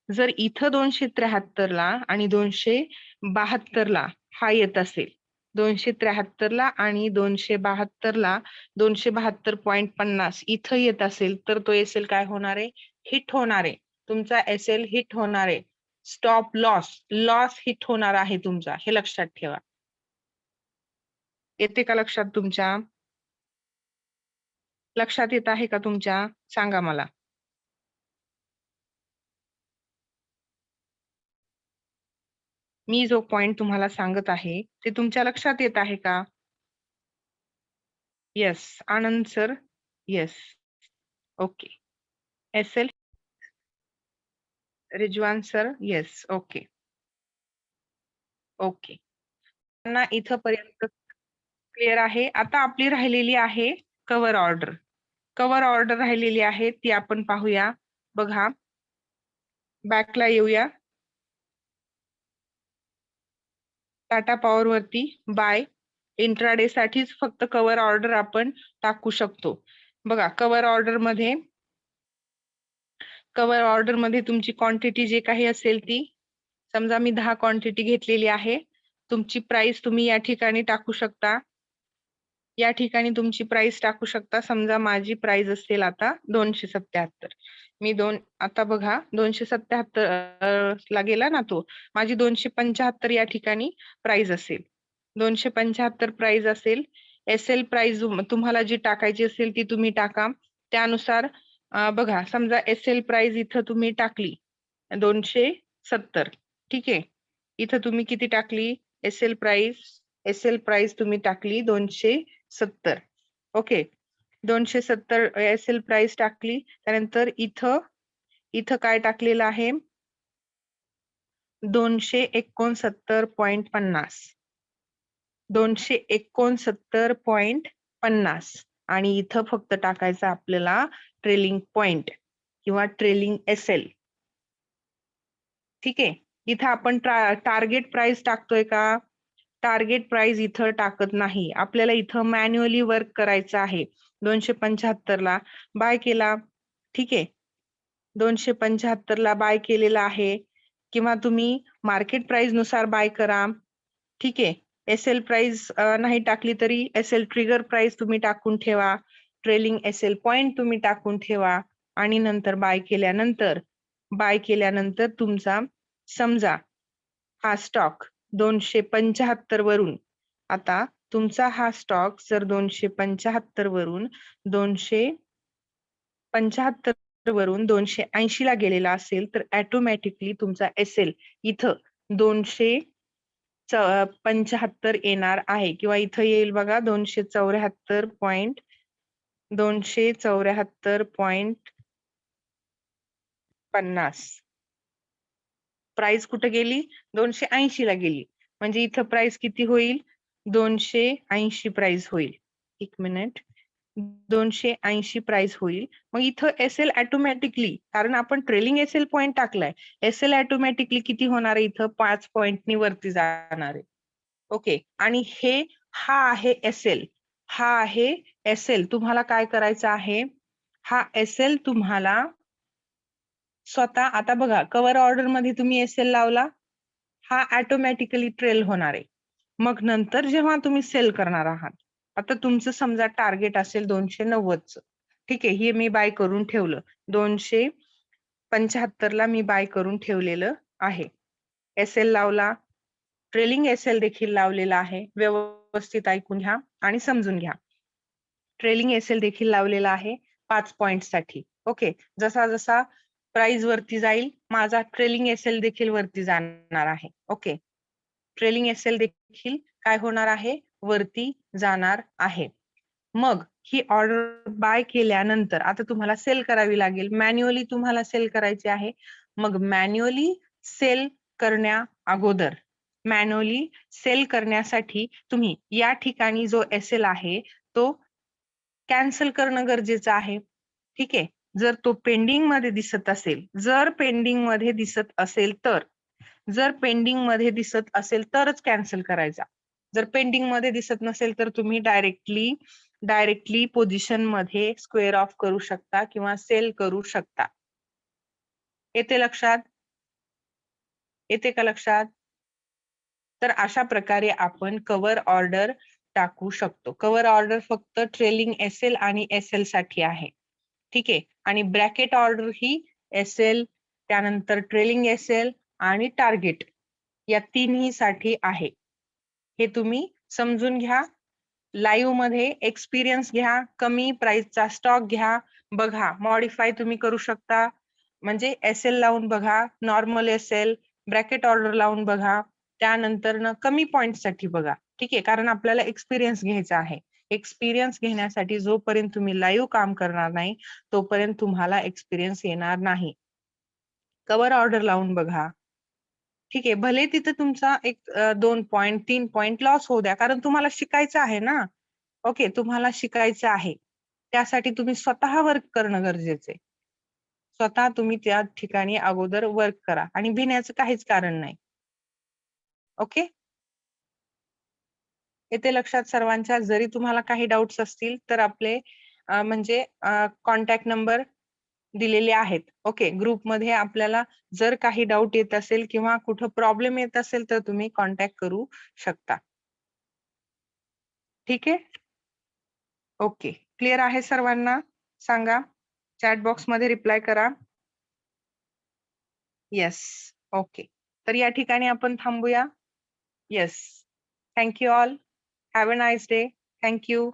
जर इथं 273 ला आणि 272 ला हा येत असेल, 273 ला आणि 272 ला 272.50 इथं येत असेल, तर तो एसएल काय होणार आहे? हिट होणार आहे. तुमचा एसएल हिट होणार आहे. स्टॉप लॉस हिट होणार आहे तुमचा, हे लक्षात ठेवा. येते का लक्षात तुमच्या? लक्षात येत आहे का तुमच्या? सांगा मला. मी जो पॉइंट तुम्हाला सांगत आहे ते तुमच्या लक्षात येत आहे का? Yes, Anand sir. Yes, okay. SL, Rizwan sir. Yes, okay. Okay, ना इथं पर्यंत क्लिअर आहे. आता आपली राहिलेली आहे कव्हर ऑर्डर. कव्हर ऑर्डर राहिलेली आहे ती आपण पाहूया. बघा, बॅकला येऊया. टाटा पॉवर वरती बाय, इंट्राडे साठीच फक्त कव्हर ऑर्डर आपण टाकू शकतो. बघा, कव्हर ऑर्डर मध्ये तुमची क्वांटिटी जे काही असेल ती, समजा मी 10 क्वांटिटी घेतलेली आहे, तुमची प्राइस तुम्ही या ठिकाणी टाकू शकता. या ठिकाणी तुमची प्राइस टाकू शकता. समजा माझी प्राइस असेल आता 277. मी आता बघा 277 ला गेला ना तो, माझी 275 या ठिकाणी प्राइस असेल. 275 प्राइस असेल. एसएल प्राइस तुम्हाला जी टाकायची असेल ती तुम्ही टाका. त्यानुसार बघा, समजा एसएल प्राइस इथं तुम्ही टाकली 270. ठीक आहे, इथं तुम्ही किती टाकली? एसएल प्राइस तुम्ही टाकली 270. ओके, 270 एसएल प्राइस टाकली. त्यानंतर इथं काय टाकलेलं आहे? 269.50. 269.50 आणि इथं फक्त टाकायचं आपल्याला ट्रेलिंग पॉइंट किंवा ट्रेलिंग एसएल. ठीक आहे, इथं आपण टार्गेट प्राइस टाकतोय का? टार्गेट प्राइस इथं टाकत नाही. आपल्याला इथं मॅन्युअली वर्क करायचं आहे. 275 ला बाय केला. ठीक आहे, 275 ला बाय केलेला आहे, किंवा तुम्ही मार्केट प्राइस नुसार बाय करा. ठीक आहे, एसएल प्राइस नाही टाकली तरी एसएल ट्रिगर प्राइस तुम्ही टाकून ठेवा, ट्रेलिंग एसएल पॉइंट तुम्ही टाकून ठेवा, आणि नंतर बाय केल्यानंतर तुमचा समजा हा स्टॉक 275 वरून, आता तुमचा हा स्टॉक जर 275 वरून 280 ला गेलेला असेल, तर ऑटोमॅटिकली तुमचा एसएल इथं 275 येणार आहे, किंवा इथं येईल बघा 274.50. प्राइस कुठे गेली? 280 ला गेली. म्हणजे इथं प्राइस किती होईल? 280 प्राइस होईल. 1 मिनिट. 280 प्राइस होईल. मग इथं एसएल ऑटोमॅटिकली, कारण आपण ट्रेलिंग एसएल पॉइंट टाकलाय, एसएल ऑटोमॅटिकली किती होणार आहे इथं? 5 पॉइंटनी वरती जाणार आहे. ओके. आणि हा आहे एसएल. हा आहे एसएल. तुम्हाला काय करायचं आहे? हा एसएल तुम्हाला स्वतः, आता बघा कव्हर ऑर्डर मध्ये तुम्ही एसएल लावला, हा ऑटोमॅटिकली ट्रेल होणार आहे. मग नंतर जेव्हा तुम्ही सेल करणार आहात, आता तुमचं समजा टार्गेट असेल 290चं, ठीक आहे, हे मी बाय करून ठेवलं. 275 ला मी बाय करून ठेवलेलं आहे. एसएल लावला, ट्रेलिंग एसएल देखील लावलेला आहे. व्यवस्थित ऐकून घ्या आणि समजून घ्या. ट्रेलिंग एसएल देखील लावलेला आहे 5 पॉइंटसाठी. ओके. जसा जसा प्राइस वरती जाईल, माझा ट्रेलिंग एसएल देखील वरती जाणार आहे. ओके. ट्रेलिंग एसएल देखील काय होणार आहे? वरती जाणार आहे. मग ही ऑर्डर बाय केल्यानंतर आता तुम्हाला सेल करावी लागेल. मॅन्युअली तुम्हाला सेल करायची आहे. मग मॅन्युअली सेल करण्या अगोदर, मॅन्युअली सेल करण्यासाठी तुम्ही या ठिकाणी जो एसएल आहे तो कॅन्सल करणं गरजेचं आहे. ठीक आहे. जर तो पेंडिंग मध्ये दिसत असेल, जर पेंडिंग मध्ये दिसत असेल तर, जर पेंडिंग मध्ये दिसत असेल तरच कॅन्सल करायचा. जर पेंडिंग मध्ये दिसत नसेल तर तुम्ही डायरेक्टली पोझिशन मध्ये स्क्वेअर ऑफ करू शकता किंवा सेल करू शकता. येते लक्षात? येते का लक्षात? तर अशा प्रकारे आपण कव्हर ऑर्डर टाकू शकतो. कव्हर ऑर्डर फक्त ट्रेलिंग एसएल आणि एसएल साठी आहे. ठीक आहे. आणि ब्रॅकेट ऑर्डर ही एसएल, त्यानंतर ट्रेलिंग एसएल आणि टार्गेट या तिन्ही साठी आहे. हे तुम्ही समजून घ्या. लाईव्ह मध्ये एक्सपिरियन्स घ्या, कमी प्राइसचा स्टॉक घ्या, बघा मॉडिफाय तुम्ही करू शकता. म्हणजे एसएल लावून बघा, नॉर्मल एसएल, ब्रॅकेट ऑर्डर लावून बघा, त्यानंतर कमी पॉइंट साठी बघा. ठीक आहे. कारण आपल्याला एक्सपिरियन्स घ्यायचा आहे. एक्सपिरियन्स घेण्यासाठी जोपर्यंत तुम्ही लाईव्ह काम करणार नाही, तोपर्यंत तुम्हाला एक्सपिरियन्स येणार नाही. कव्हर ऑर्डर लावून बघा. ठीक आहे. भले तिथे तुमचा एक 2 पॉइंट 3 पॉइंट लॉस होऊ द्या, कारण तुम्हाला शिकायचं आहे ना. ओके. तुम्हाला शिकायचं आहे. त्यासाठी तुम्ही स्वतः वर्क करणं गरजेचं आहे. स्वतः तुम्ही त्या ठिकाणी अगोदर वर्क करा आणि भिण्याचं काहीच कारण नाही. ओके. येते लक्षात सर्वांच्या? जरी तुम्हाला काही डाउट्स असतील तर आपले म्हणजे कॉन्टॅक्ट नंबर दिलेले आहेत. ओके. ग्रुपमध्ये आपल्याला जर काही डाऊट येत असेल किंवा कुठं प्रॉब्लेम येत असेल तर तुम्ही कॉन्टॅक्ट करू शकता. ठीक आहे. ओके. क्लिअर आहे सर्वांना? सांगा. चॅट बॉक्समध्ये रिप्लाय करा. येस. ओके. तर या ठिकाणी आपण थांबूया. Yes. Thank you all. Have a nice day. Thank you.